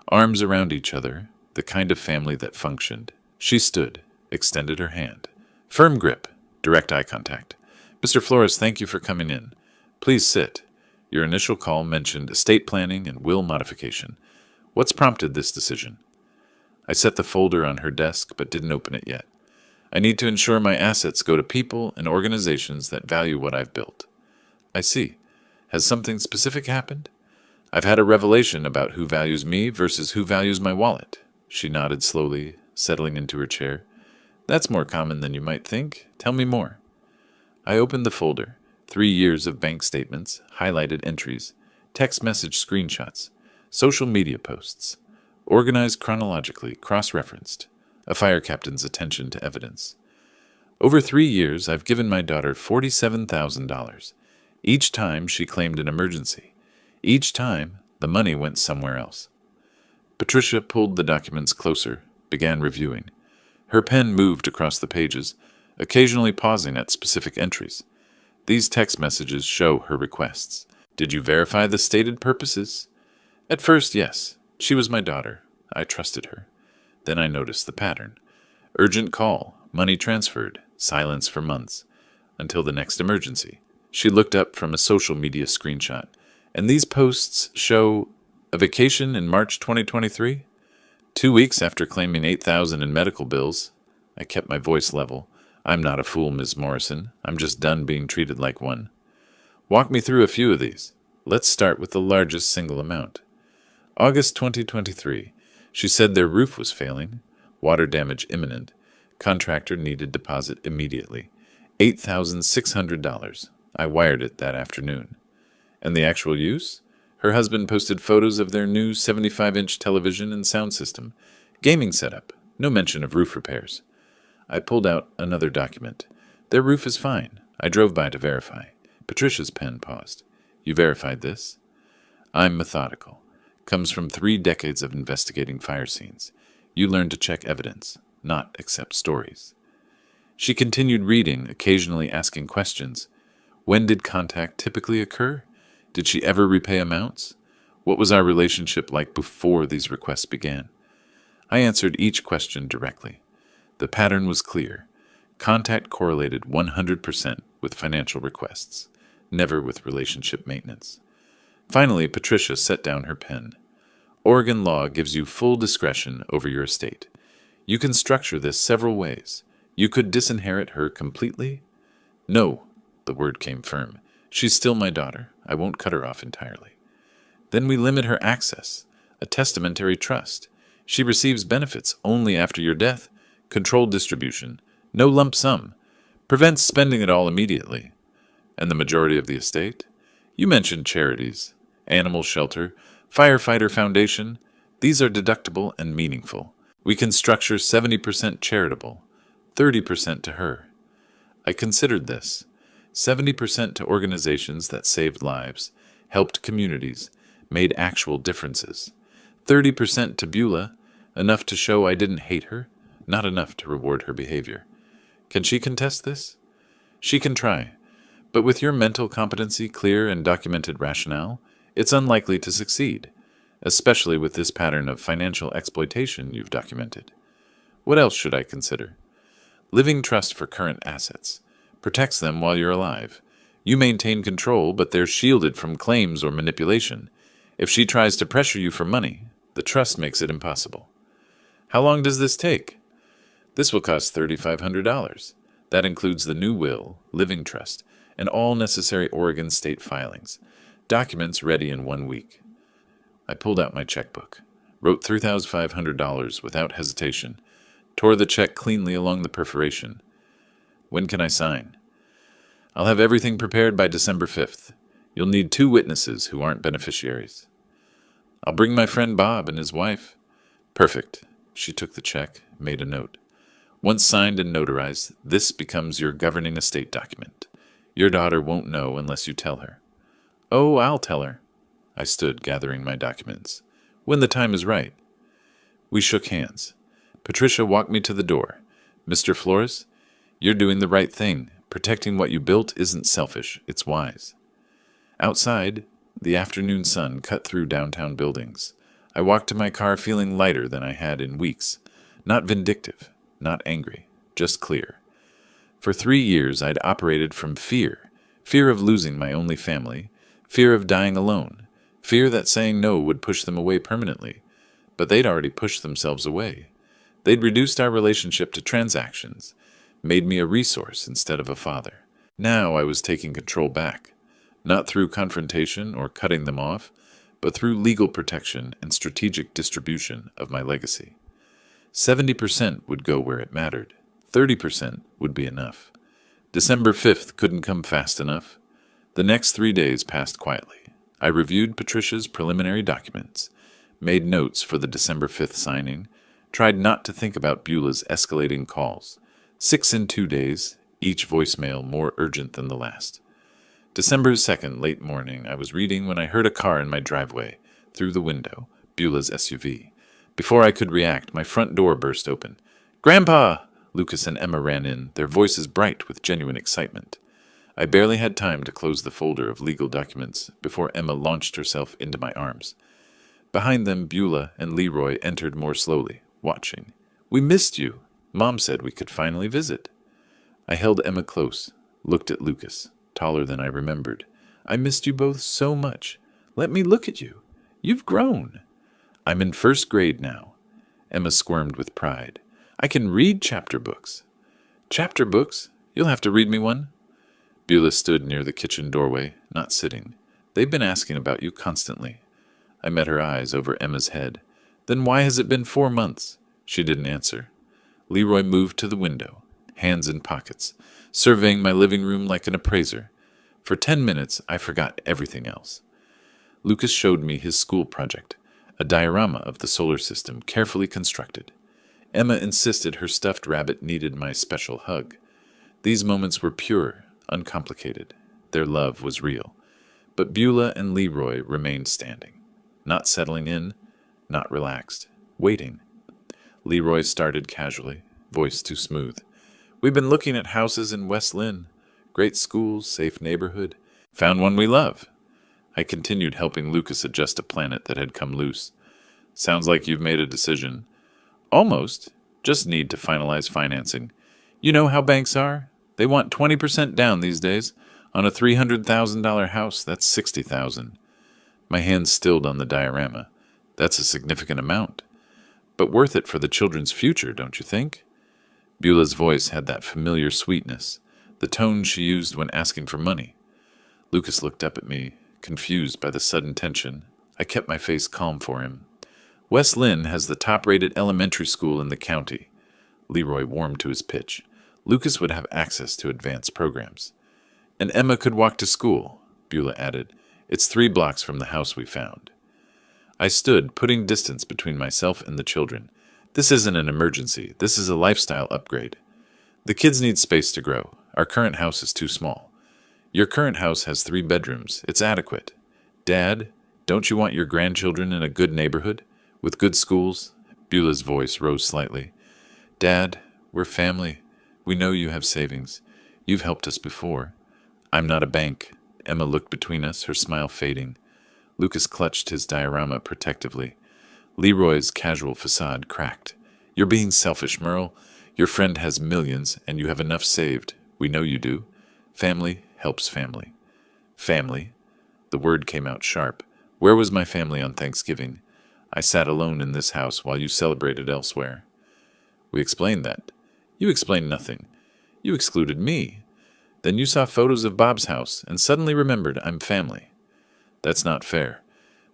arms around each other, the kind of family that functioned. She stood, extended her hand. Firm grip, direct eye contact. "Mr. Flores, thank you for coming in. Please sit. Your initial call mentioned estate planning and will modification. What's prompted this decision?" I set the folder on her desk, but didn't open it yet. I need to ensure my assets go to people and organizations that value what I've built. I see. Has something specific happened? I've had a revelation about who values me versus who values my wallet. She nodded slowly, settling into her chair. That's more common than you might think. Tell me more. I opened the folder. 3 years of bank statements, highlighted entries, text message screenshots, social media posts, organized chronologically, cross-referenced, a fire captain's attention to evidence. Over 3 years, I've given my daughter $47,000. Each time she claimed an emergency. Each time, the money went somewhere else. Patricia pulled the documents closer, began reviewing. Her pen moved across the pages, occasionally pausing at specific entries. These text messages show her requests. Did you verify the stated purposes? At first, yes. She was my daughter. I trusted her. Then I noticed the pattern. Urgent call, money transferred, silence for months, until the next emergency. She looked up from a social media screenshot. And these posts show a vacation in March 2023? 2 weeks after claiming $8,000 in medical bills. I kept my voice level. I'm not a fool, Ms. Morrison. I'm just done being treated like one. Walk me through a few of these. Let's start with the largest single amount. August 2023. She said their roof was failing. Water damage imminent. Contractor needed deposit immediately. $8,600. I wired it that afternoon. And the actual use? Her husband posted photos of their new 75-inch television and sound system. Gaming setup. No mention of roof repairs. I pulled out another document. Their roof is fine. I drove by to verify. Patricia's pen paused. You verified this? I'm methodical. Comes from 3 decades of investigating fire scenes. You learn to check evidence, not accept stories. She continued reading, occasionally asking questions. When did contact typically occur? Did she ever repay amounts? What was our relationship like before these requests began? I answered each question directly. The pattern was clear. Contact correlated 100% with financial requests, never with relationship maintenance. Finally, Patricia set down her pen. Oregon law gives you full discretion over your estate. You can structure this several ways. You could disinherit her completely. No, the word came firm. She's still my daughter. I won't cut her off entirely. Then we limit her access, a testamentary trust. She receives benefits only after your death, controlled distribution, no lump sum, prevents spending it all immediately. And the majority of the estate? You mentioned charities, animal shelter, firefighter foundation. These are deductible and meaningful. We can structure 70% charitable, 30% to her. I considered this. 70% to organizations that saved lives, helped communities, made actual differences. 30% to Beulah, enough to show I didn't hate her, not enough to reward her behavior. Can she contest this? She can try. But with your mental competency clear and documented rationale, it's unlikely to succeed, especially with this pattern of financial exploitation you've documented. What else should I consider? Living trust for current assets. Protects them while you're alive. You maintain control, but they're shielded from claims or manipulation. If she tries to pressure you for money, the trust makes it impossible. How long does this take? This will cost $3,500. That includes the new will, living trust, and all necessary Oregon state filings. Documents ready in 1 week. I pulled out my checkbook, wrote $3,500 without hesitation, tore the check cleanly along the perforation. When can I sign? I'll have everything prepared by December 5th. You'll need 2 witnesses who aren't beneficiaries. I'll bring my friend Bob and his wife. Perfect. She took the check, made a note. Once signed and notarized, this becomes your governing estate document. Your daughter won't know unless you tell her. Oh, I'll tell her. I stood, gathering my documents. When the time is right. We shook hands. Patricia walked me to the door. Mr. Flores, you're doing the right thing. Protecting what you built isn't selfish, it's wise. Outside, the afternoon sun cut through downtown buildings. I walked to my car feeling lighter than I had in weeks. Not vindictive, not angry, just clear. For 3 years I'd operated from fear. Fear of losing my only family, fear of dying alone, fear that saying no would push them away permanently. But they'd already pushed themselves away. They'd reduced our relationship to transactions, made me a resource instead of a father. Now I was taking control back, not through confrontation or cutting them off, but through legal protection and strategic distribution of my legacy. 70% would go where it mattered. 30% would be enough. December 5th couldn't come fast enough. The next 3 days passed quietly. I reviewed Patricia's preliminary documents, made notes for the December 5th signing, tried not to think about Beulah's escalating calls. 6 in 2 days, each voicemail more urgent than the last. December 2nd, late morning, I was reading when I heard a car in my driveway, through the window, Beulah's SUV. Before I could react, my front door burst open. "Grandpa!" Lucas and Emma ran in, their voices bright with genuine excitement. I barely had time to close the folder of legal documents before Emma launched herself into my arms. Behind them, Beulah and Leroy entered more slowly, watching. "We missed you. Mom said we could finally visit." I held Emma close, looked at Lucas, taller than I remembered. "I missed you both so much. Let me look at you. You've grown." "I'm in 1st grade now." Emma squirmed with pride. "I can read chapter books." "Chapter books? You'll have to read me one." Beulah stood near the kitchen doorway, not sitting. "They've been asking about you constantly." I met her eyes over Emma's head. "Then why has it been 4 months?" She didn't answer. Leroy moved to the window, hands in pockets, surveying my living room like an appraiser. For 10 minutes, I forgot everything else. Lucas showed me his school project, a diorama of the solar system carefully constructed. Emma insisted her stuffed rabbit needed my special hug. These moments were pure, uncomplicated. Their love was real. But Beulah and Leroy remained standing, not settling in, not relaxed, waiting. Leroy started casually, voice too smooth. "We've been looking at houses in West Lynn. Great schools, safe neighborhood. Found one we love." I continued helping Lucas adjust a planet that had come loose. "Sounds like you've made a decision." "Almost. Just need to finalize financing. You know how banks are? They want 20% down these days. On a $300,000 house, that's $60,000. My hand stilled on the diorama. That's a significant amount. But worth it for the children's future, don't you think? Beulah's voice had that familiar sweetness, the tone she used when asking for money. Lucas looked up at me, confused by the sudden tension. I kept my face calm for him. West Lynn has the top-rated elementary school in the county. Leroy warmed to his pitch. Lucas would have access to advanced programs. And Emma could walk to school, Beulah added. It's 3 blocks from the house we found. I stood, putting distance between myself and the children. This isn't an emergency. This is a lifestyle upgrade. The kids need space to grow. Our current house is too small. Your current house has 3 bedrooms. It's adequate. Dad, don't you want your grandchildren in a good neighborhood? With good schools? Beulah's voice rose slightly. Dad, we're family. We know you have savings. You've helped us before. I'm not a bank. Emma looked between us, her smile fading. Lucas clutched his diorama protectively. Leroy's casual facade cracked. You're being selfish, Merle. Your friend has millions, and you have enough saved. We know you do. Family helps family. Family. The word came out sharp. Where was my family on Thanksgiving? I sat alone in this house while you celebrated elsewhere. We explained that. You explained nothing. You excluded me. Then you saw photos of Bob's house and suddenly remembered I'm family. That's not fair.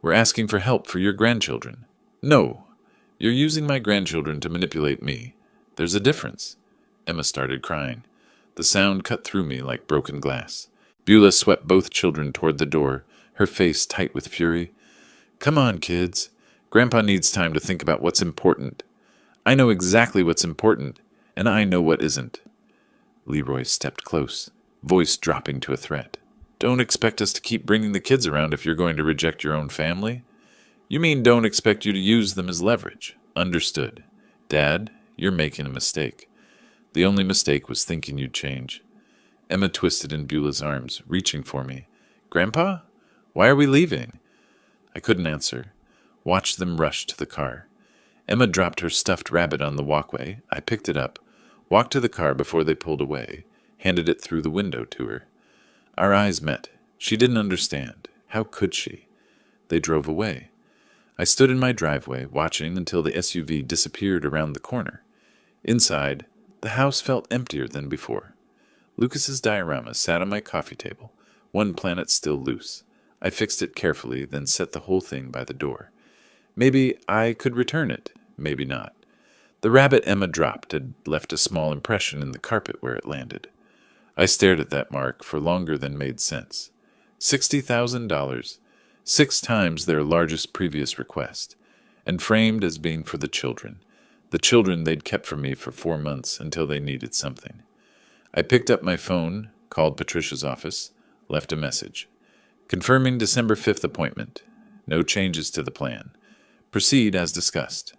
We're asking for help for your grandchildren. No, you're using my grandchildren to manipulate me. There's a difference. Emma started crying. The sound cut through me like broken glass. Beulah swept both children toward the door, her face tight with fury. Come on, kids. Grandpa needs time to think about what's important. I know exactly what's important, and I know what isn't. Leroy stepped close, voice dropping to a threat. Don't expect us to keep bringing the kids around if you're going to reject your own family. You mean don't expect you to use them as leverage. Understood. Dad, you're making a mistake. The only mistake was thinking you'd change. Emma twisted in Beulah's arms, reaching for me. Grandpa? Why are we leaving? I couldn't answer. Watched them rush to the car. Emma dropped her stuffed rabbit on the walkway. I picked it up, walked to the car before they pulled away, handed it through the window to her. Our eyes met. She didn't understand. How could she? They drove away. I stood in my driveway, watching until the SUV disappeared around the corner. Inside, the house felt emptier than before. Lucas's diorama sat on my coffee table, one planet still loose. I fixed it carefully, then set the whole thing by the door. Maybe I could return it, maybe not. The rabbit Emma dropped had left a small impression in the carpet where it landed. I stared at that mark for longer than made sense. $60,000, 6 times their largest previous request, and framed as being for the children they'd kept from me for 4 months until they needed something. I picked up my phone, called Patricia's office, left a message. Confirming December 5th appointment. No changes to the plan. Proceed as discussed.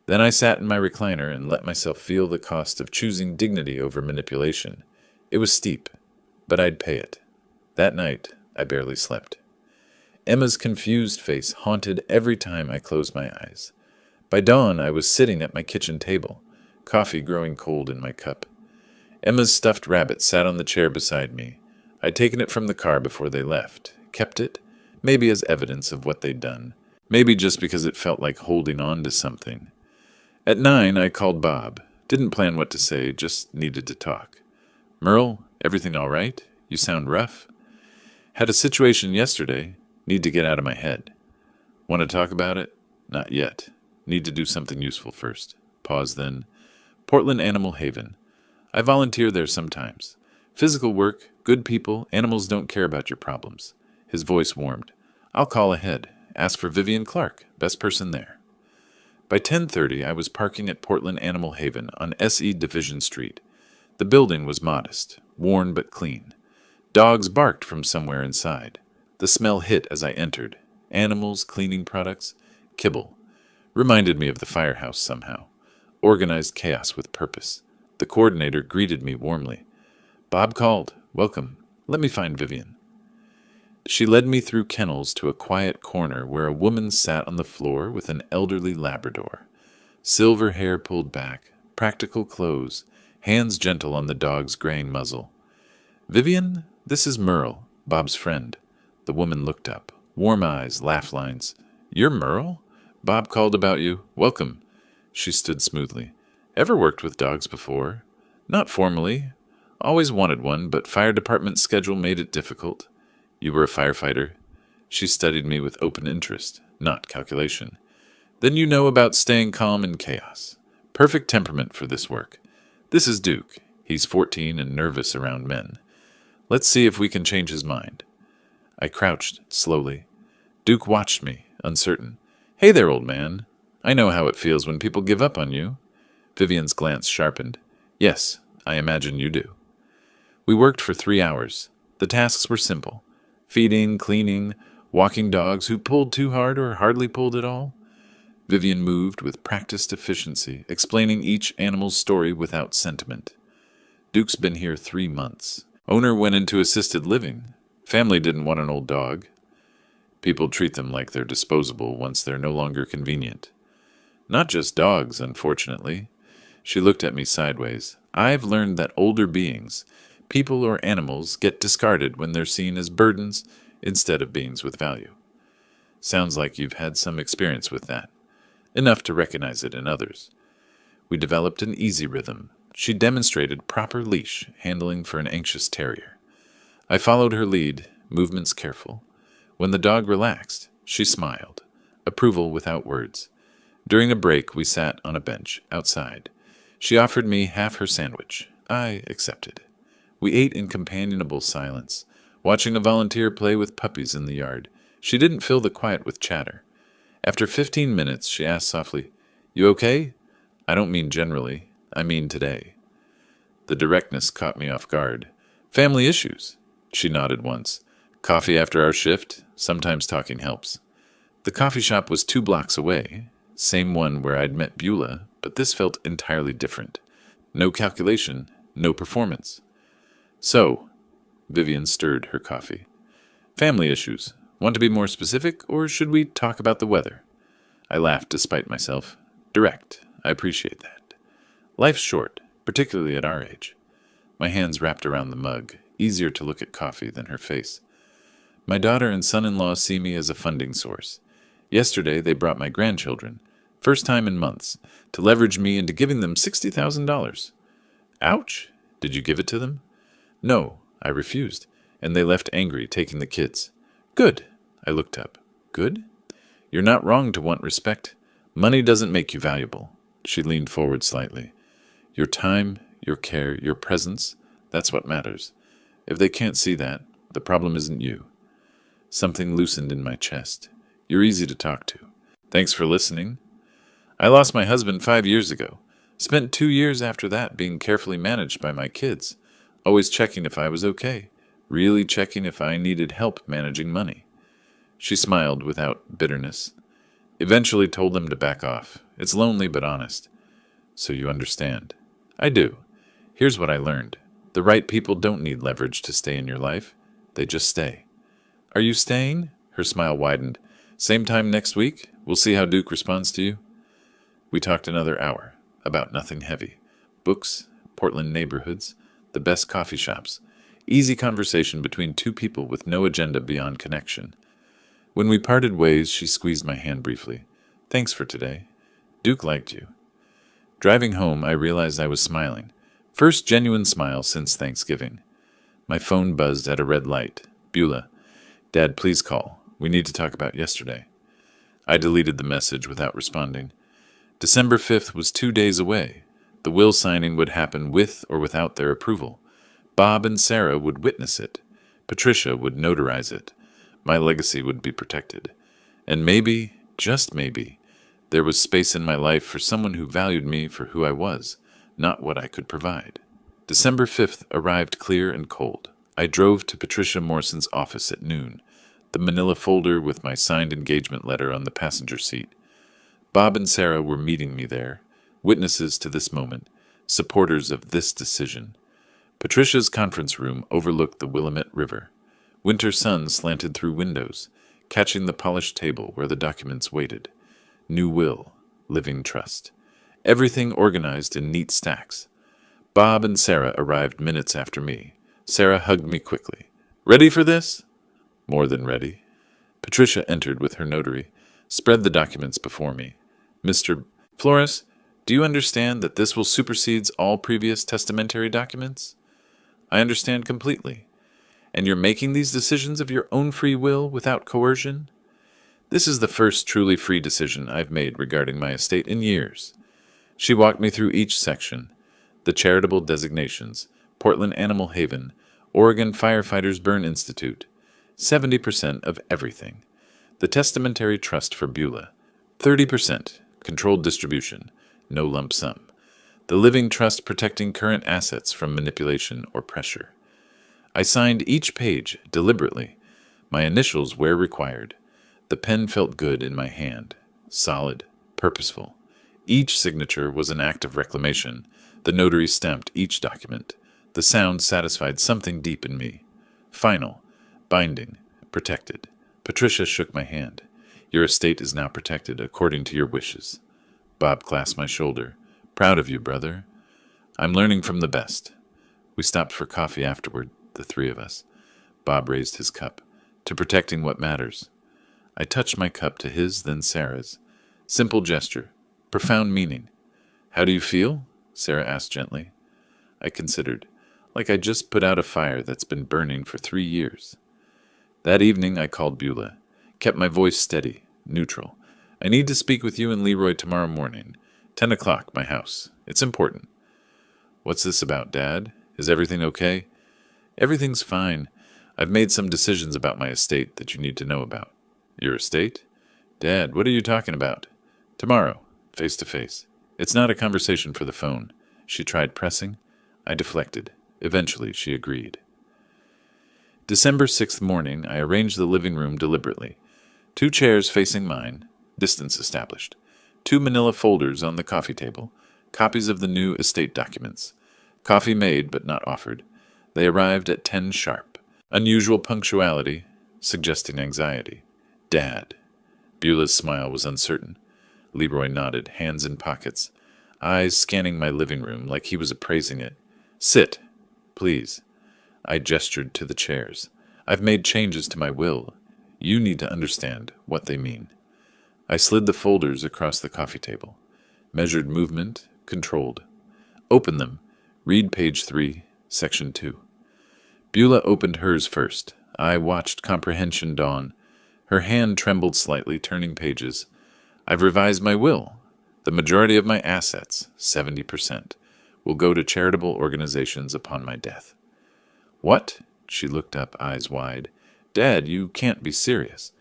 Then I sat in my recliner and let myself feel the cost of choosing dignity over manipulation. It was steep, but I'd pay it. That night, I barely slept. Emma's confused face haunted every time I closed my eyes. By dawn, I was sitting at my kitchen table, coffee growing cold in my cup. Emma's stuffed rabbit sat on the chair beside me. I'd taken it from the car before they left, kept it, maybe as evidence of what they'd done, maybe just because it felt like holding on to something. At 9, I called Bob. Didn't plan what to say, just needed to talk. Merle, everything all right? You sound rough. Had a situation yesterday. Need to get out of my head. Want to talk about it? Not yet. Need to do something useful first. Pause then. Portland Animal Haven. I volunteer there sometimes. Physical work, good people, animals don't care about your problems. His voice warmed. I'll call ahead. Ask for Vivian Clark, best person there. By 10:30, I was parking at Portland Animal Haven on SE Division Street. The building was modest, worn but clean. Dogs barked from somewhere inside. The smell hit as I entered. Animals, cleaning products, kibble. Reminded me of the firehouse somehow. Organized chaos with purpose. The coordinator greeted me warmly. Bob called. Welcome. Let me find Vivian. She led me through kennels to a quiet corner where a woman sat on the floor with an elderly Labrador. Silver hair pulled back, practical clothes, hands gentle on the dog's graying muzzle. Vivian, this is Merle, Bob's friend. The woman looked up, Warm eyes, laugh lines. "You're Merle? Bob called about you. Welcome." She stood smoothly. "Ever worked with dogs before?" "Not formally. Always wanted one, but fire department schedule made it difficult." "You were a firefighter?" She studied me with open interest, not calculation. "Then you know about staying calm in chaos. Perfect temperament for this work. This is Duke. He's 14 and nervous around men. Let's see if we can change his mind." I crouched, slowly. Duke watched me, uncertain. "Hey there, old man. I know how it feels when people give up on you." Vivian's glance sharpened. "Yes, I imagine you do." We worked for 3 hours. The tasks were simple. Feeding, cleaning, walking dogs who pulled too hard or hardly pulled at all. Vivian moved with practiced efficiency, explaining each animal's story without sentiment. Duke's been here 3 months. Owner went into assisted living. Family didn't want an old dog. People treat them like they're disposable once they're no longer convenient. Not just dogs, unfortunately. She looked at me sideways. I've learned that older beings, people or animals, get discarded when they're seen as burdens instead of beings with value. Sounds like you've had some experience with that. Enough to recognize it in others. We developed an easy rhythm. She demonstrated proper leash handling for an anxious terrier. I followed her lead, movements careful. When the dog relaxed, she smiled, approval without words. During a break, we sat on a bench outside. She offered me half her sandwich. I accepted. We ate in companionable silence, watching a volunteer play with puppies in the yard. She didn't fill the quiet with chatter. After 15 minutes, she asked softly, "You okay?" "I don't mean generally. I mean today." The directness caught me off guard. "Family issues." She nodded once. "Coffee after our shift? Sometimes talking helps." The coffee shop was 2 blocks away. Same one where I'd met Beulah, but this felt entirely different. No calculation, no performance. "So," Vivian stirred her coffee. "Family issues. Want to be more specific, or should we talk about the weather?" I laughed despite myself. Direct. I appreciate that. Life's short, particularly at our age. My hands wrapped around the mug, easier to look at coffee than her face. My daughter and son-in-law see me as a funding source. Yesterday they brought my grandchildren, first time in months, to leverage me into giving them $60,000. Ouch! Did you give it to them? No, I refused, and they left angry, taking the kids. Good. I looked up. Good? You're not wrong to want respect. Money doesn't make you valuable. She leaned forward slightly. Your time, your care, your presence, that's what matters. If they can't see that, the problem isn't you. Something loosened in my chest. You're easy to talk to. Thanks for listening. I lost my husband 5 years ago. Spent 2 years after that being carefully managed by my kids, always checking if I was okay, really checking if I needed help managing money. She smiled without bitterness. Eventually told them to back off. It's lonely but honest. So you understand. I do. Here's what I learned. The right people don't need leverage to stay in your life. They just stay. Are you staying? Her smile widened. Same time next week? We'll see how Duke responds to you. We talked another hour, about nothing heavy. Books, Portland neighborhoods, the best coffee shops. Easy conversation between 2 people with no agenda beyond connection. When we parted ways, she squeezed my hand briefly. Thanks for today. Duke liked you. Driving home, I realized I was smiling. First genuine smile since Thanksgiving. My phone buzzed at a red light. Beulah. Dad, please call. We need to talk about yesterday. I deleted the message without responding. December 5th was 2 days away. The will signing would happen with or without their approval. Bob and Sarah would witness it. Patricia would notarize it. My legacy would be protected. And maybe, just maybe, there was space in my life for someone who valued me for who I was, not what I could provide. December 5th arrived clear and cold. I drove to Patricia Morrison's office at noon, the manila folder with my signed engagement letter on the passenger seat. Bob and Sarah were meeting me there, witnesses to this moment, supporters of this decision. Patricia's conference room overlooked the Willamette River. Winter sun slanted through windows, catching the polished table where the documents waited. New will, living trust. Everything organized in neat stacks. Bob and Sarah arrived minutes after me. Sarah hugged me quickly. Ready for this? More than ready. Patricia entered with her notary, spread the documents before me. Mr. Flores, do you understand that this will supersede all previous testamentary documents? I understand completely. And you're making these decisions of your own free will without coercion? This is the first truly free decision I've made regarding my estate in years. She walked me through each section: the charitable designations, Portland Animal Haven, Oregon Firefighters Burn Institute, 70% of everything, the testamentary trust for Beulah, 30%, controlled distribution, no lump sum, the living trust protecting current assets from manipulation or pressure. I signed each page deliberately, my initials where required. The pen felt good in my hand, solid, purposeful. Each signature was an act of reclamation. The notary stamped each document. The sound satisfied something deep in me. Final, binding, protected. Patricia shook my hand. Your estate is now protected according to your wishes. Bob clasped my shoulder. Proud of you, brother. I'm learning from the best. We stopped for coffee afterward, the three of us. Bob raised his cup. To protecting what matters. I touched my cup to his, then Sarah's. Simple gesture. Profound meaning. How do you feel? Sarah asked gently. I considered. Like I just put out a fire that's been burning for 3 years. That evening I called Beulah. Kept my voice steady, neutral. I need to speak with you and Leroy tomorrow morning. 10 o'clock, my house. It's important. What's this about, Dad? Is everything okay? Everything's fine. I've made some decisions about my estate that you need to know about. Your estate? Dad, what are you talking about? Tomorrow, face to face. It's not a conversation for the phone. She tried pressing. I deflected. Eventually, she agreed. December 6th morning, I arranged the living room deliberately. 2 chairs facing mine, distance established. 2 manila folders on the coffee table, copies of the new estate documents. Coffee made but not offered. They arrived at 10 sharp. Unusual punctuality, suggesting anxiety. Dad. Beulah's smile was uncertain. Leroy nodded, hands in pockets, eyes scanning my living room like he was appraising it. Sit, please. I gestured to the chairs. I've made changes to my will. You need to understand what they mean. I slid the folders across the coffee table. Measured movement, controlled. Open them. Read page 3, section 2. Beulah opened hers first. I watched comprehension dawn. Her hand trembled slightly, turning pages. I've revised my will. The majority of my assets, 70%, will go to charitable organizations upon my death. What? She looked up, eyes wide. Dad, you can't be serious.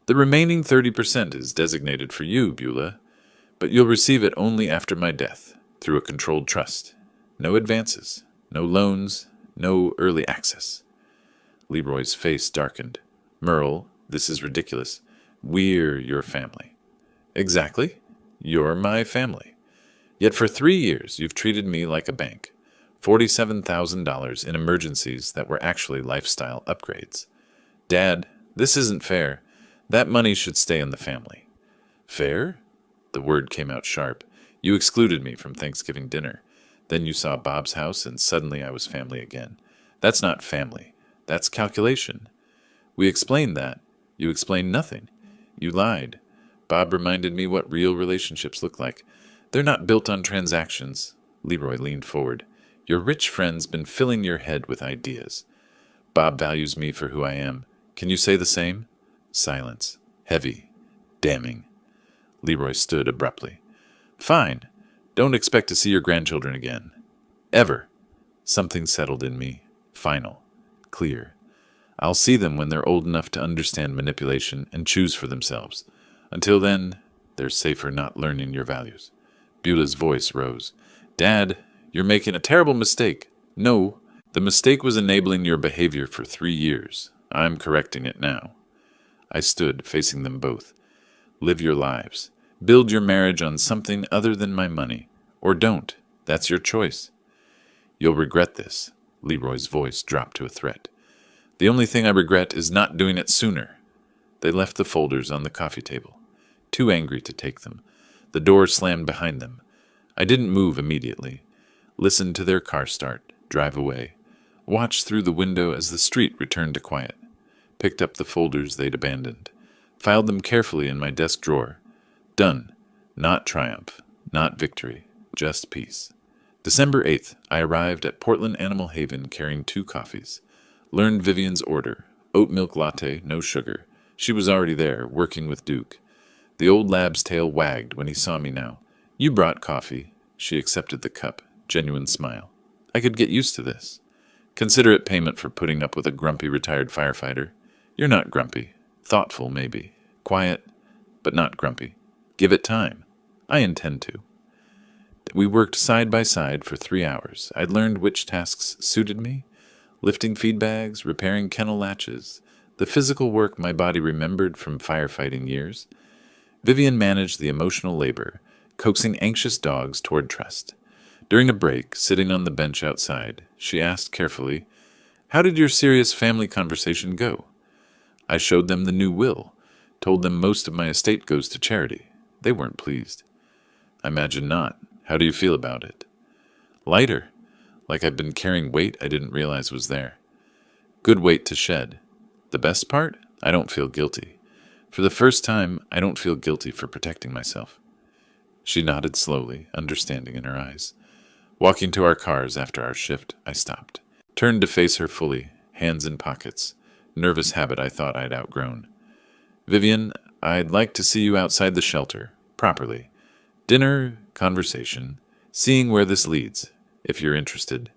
The remaining 30% is designated for you, Beulah, but you'll receive it only after my death, through a controlled trust. No advances, no loans, no early access. Leroy's face darkened. Merle, this is ridiculous. We're your family. Exactly. You're my family. Yet for 3 years you've treated me like a bank. $47,000 in emergencies that were actually lifestyle upgrades. Dad, this isn't fair. That money should stay in the family. Fair? The word came out sharp. You excluded me from Thanksgiving dinner. Then you saw Bob's house and suddenly I was family again. That's not family. That's calculation. We explained that. You explained nothing. You lied. Bob reminded me what real relationships look like. They're not built on transactions. Leroy leaned forward. Your rich friend's been filling your head with ideas. Bob values me for who I am. Can you say the same? Silence. Heavy. Damning. Leroy stood abruptly. Fine. Don't expect to see your grandchildren again. Ever. Something settled in me. Final. Clear. I'll see them when they're old enough to understand manipulation and choose for themselves. Until then, they're safer not learning your values. Beulah's voice rose. Dad, you're making a terrible mistake. No, the mistake was enabling your behavior for 3 years. I'm correcting it now. I stood, facing them both. Live your lives. Build your marriage on something other than my money. Or don't. That's your choice. You'll regret this. Leroy's voice dropped to a threat. The only thing I regret is not doing it sooner. They left the folders on the coffee table. Too angry to take them. The door slammed behind them. I didn't move immediately. Listened to their car start, drive away. Watched through the window as the street returned to quiet. Picked up the folders they'd abandoned. filed them carefully in my desk drawer. Done. Not triumph, not victory, just peace. December 8th, I arrived at Portland Animal Haven carrying 2 coffees. Learned Vivian's order. Oat milk latte, no sugar. She was already there, working with Duke. The old lab's tail wagged when he saw me now. You brought coffee. She accepted the cup. Genuine smile. I could get used to this. Consider it payment for putting up with a grumpy retired firefighter. You're not grumpy. Thoughtful, maybe. Quiet, but not grumpy. Give it time. I intend to. We worked side by side for 3 hours. I'd learned which tasks suited me. Lifting feed bags, repairing kennel latches, the physical work my body remembered from firefighting years. Vivian managed the emotional labor, coaxing anxious dogs toward trust. During a break, sitting on the bench outside, she asked carefully, "How did your serious family conversation go?" I showed them the new will, told them most of my estate goes to charity. They weren't pleased. I imagine not. How do you feel about it? Lighter, like I've been carrying weight I didn't realize was there. Good weight to shed. The best part? I don't feel guilty. For the first time, I don't feel guilty for protecting myself. She nodded slowly, understanding in her eyes. Walking to our cars after our shift, I stopped. Turned to face her fully, hands in pockets. Nervous habit I thought I'd outgrown. Vivian, I'd like to see you outside the shelter, properly. Dinner, conversation, seeing where this leads, if you're interested.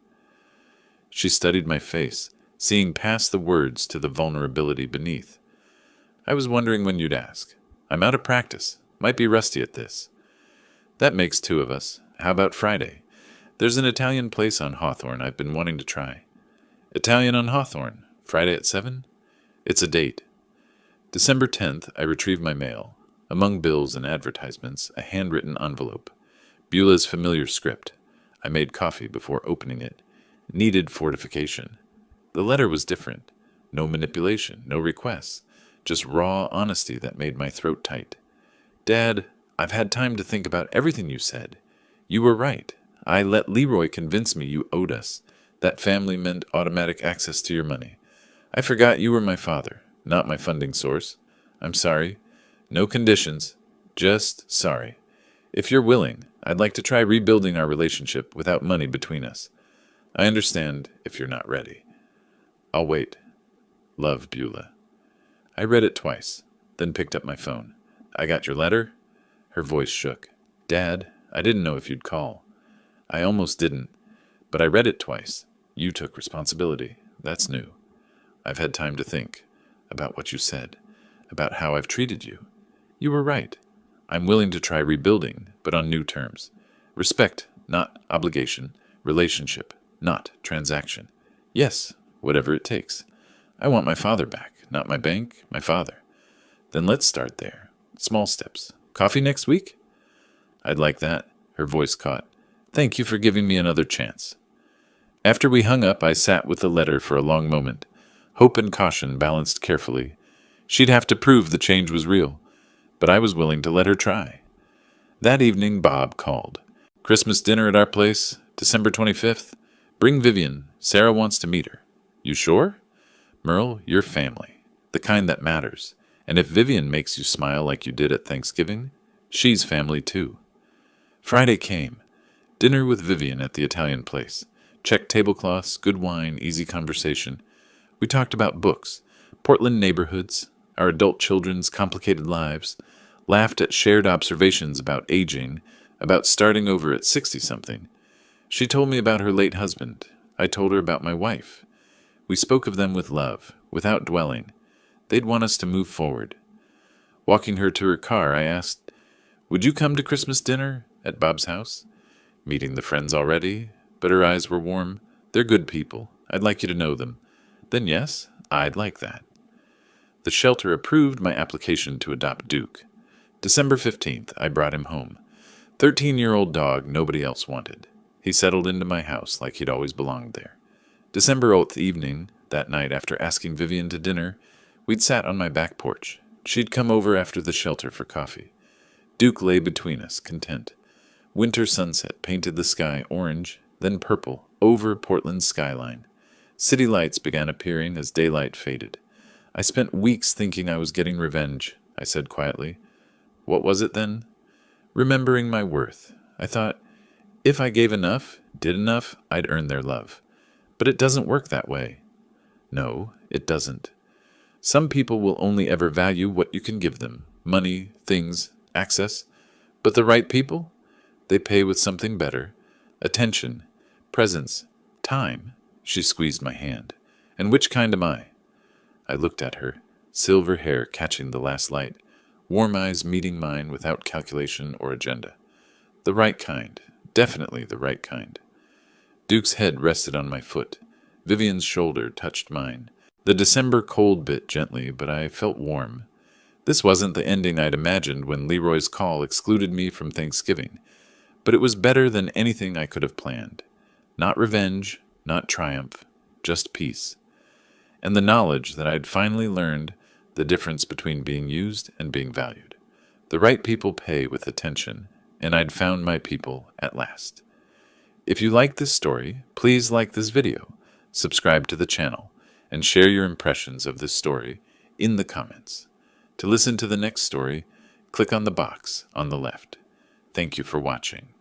She studied my face, seeing past the words to the vulnerability beneath. I was wondering when you'd ask. I'm out of practice. Might be rusty at this. That makes 2 of us. How about Friday? There's an Italian place on Hawthorne I've been wanting to try. Italian on Hawthorne. Friday at 7? It's a date. December 10th, I retrieved my mail. Among bills and advertisements, a handwritten envelope. Beulah's familiar script. I made coffee before opening it. Needed fortification. The letter was different. No manipulation, no requests. Just raw honesty that made my throat tight. Dad, I've had time to think about everything you said. You were right. I let Leroy convince me you owed us. That family meant automatic access to your money. I forgot you were my father, not my funding source. I'm sorry. No conditions. Just sorry. If you're willing, I'd like to try rebuilding our relationship without money between us. I understand if you're not ready. I'll wait. Love, Beulah. I read it twice, then picked up my phone. I got your letter? Her voice shook. Dad, I didn't know if you'd call. I almost didn't, but I read it twice. You took responsibility. That's new. I've had time to think about what you said, about how I've treated you. You were right. I'm willing to try rebuilding, but on new terms. Respect, not obligation. Relationship, not transaction. Yes, whatever it takes. I want my father back, not my bank, my father. Then let's start there. Small steps. Coffee next week? I'd like that. Her voice caught. Thank you for giving me another chance. After we hung up, I sat with the letter for a long moment. Hope and caution balanced carefully. She'd have to prove the change was real, but I was willing to let her try. That evening, Bob called. Christmas dinner at our place, December 25th. Bring Vivian. Sarah wants to meet her. You sure? Merle, you're family, the kind that matters. And if Vivian makes you smile like you did at Thanksgiving, she's family too. Friday came. Dinner with Vivian at the Italian place. Checked tablecloths, good wine, easy conversation. We talked about books, Portland neighborhoods, our adult children's complicated lives, laughed at shared observations about aging, about starting over at 60-something. She told me about her late husband. I told her about my wife. We spoke of them with love, without dwelling. They'd want us to move forward. Walking her to her car, I asked, would you come to Christmas dinner at Bob's house? Meeting the friends already, but her eyes were warm. They're good people. I'd like you to know them. Then yes, I'd like that. The shelter approved my application to adopt Duke. December 15th, I brought him home. 13-year-old dog nobody else wanted. He settled into my house like he'd always belonged there. December 8th evening, that night after asking Vivian to dinner, we'd sat on my back porch. She'd come over after the shelter for coffee. Duke lay between us, content. Winter sunset painted the sky orange, then purple, over Portland's skyline. City lights began appearing as daylight faded. I spent weeks thinking I was getting revenge, I said quietly. What was it then? Remembering my worth. I thought, if I gave enough, did enough, I'd earn their love. But it doesn't work that way. No, it doesn't. Some people will only ever value what you can give them. Money, things, access. But the right people? They pay with something better. Attention, presence, time. She squeezed my hand. And which kind am I? I looked at her, silver hair catching the last light, warm eyes meeting mine without calculation or agenda. The right kind. Definitely the right kind. Duke's head rested on my foot. Vivian's shoulder touched mine. The December cold bit gently, but I felt warm. This wasn't the ending I'd imagined when Leroy's call excluded me from Thanksgiving, but it was better than anything I could have planned. Not revenge, not triumph, just peace. And the knowledge that I'd finally learned the difference between being used and being valued. The right people pay with attention, and I'd found my people at last. If you like this story, please like this video, subscribe to the channel, and share your impressions of this story in the comments. To listen to the next story, click on the box on the left. Thank you for watching.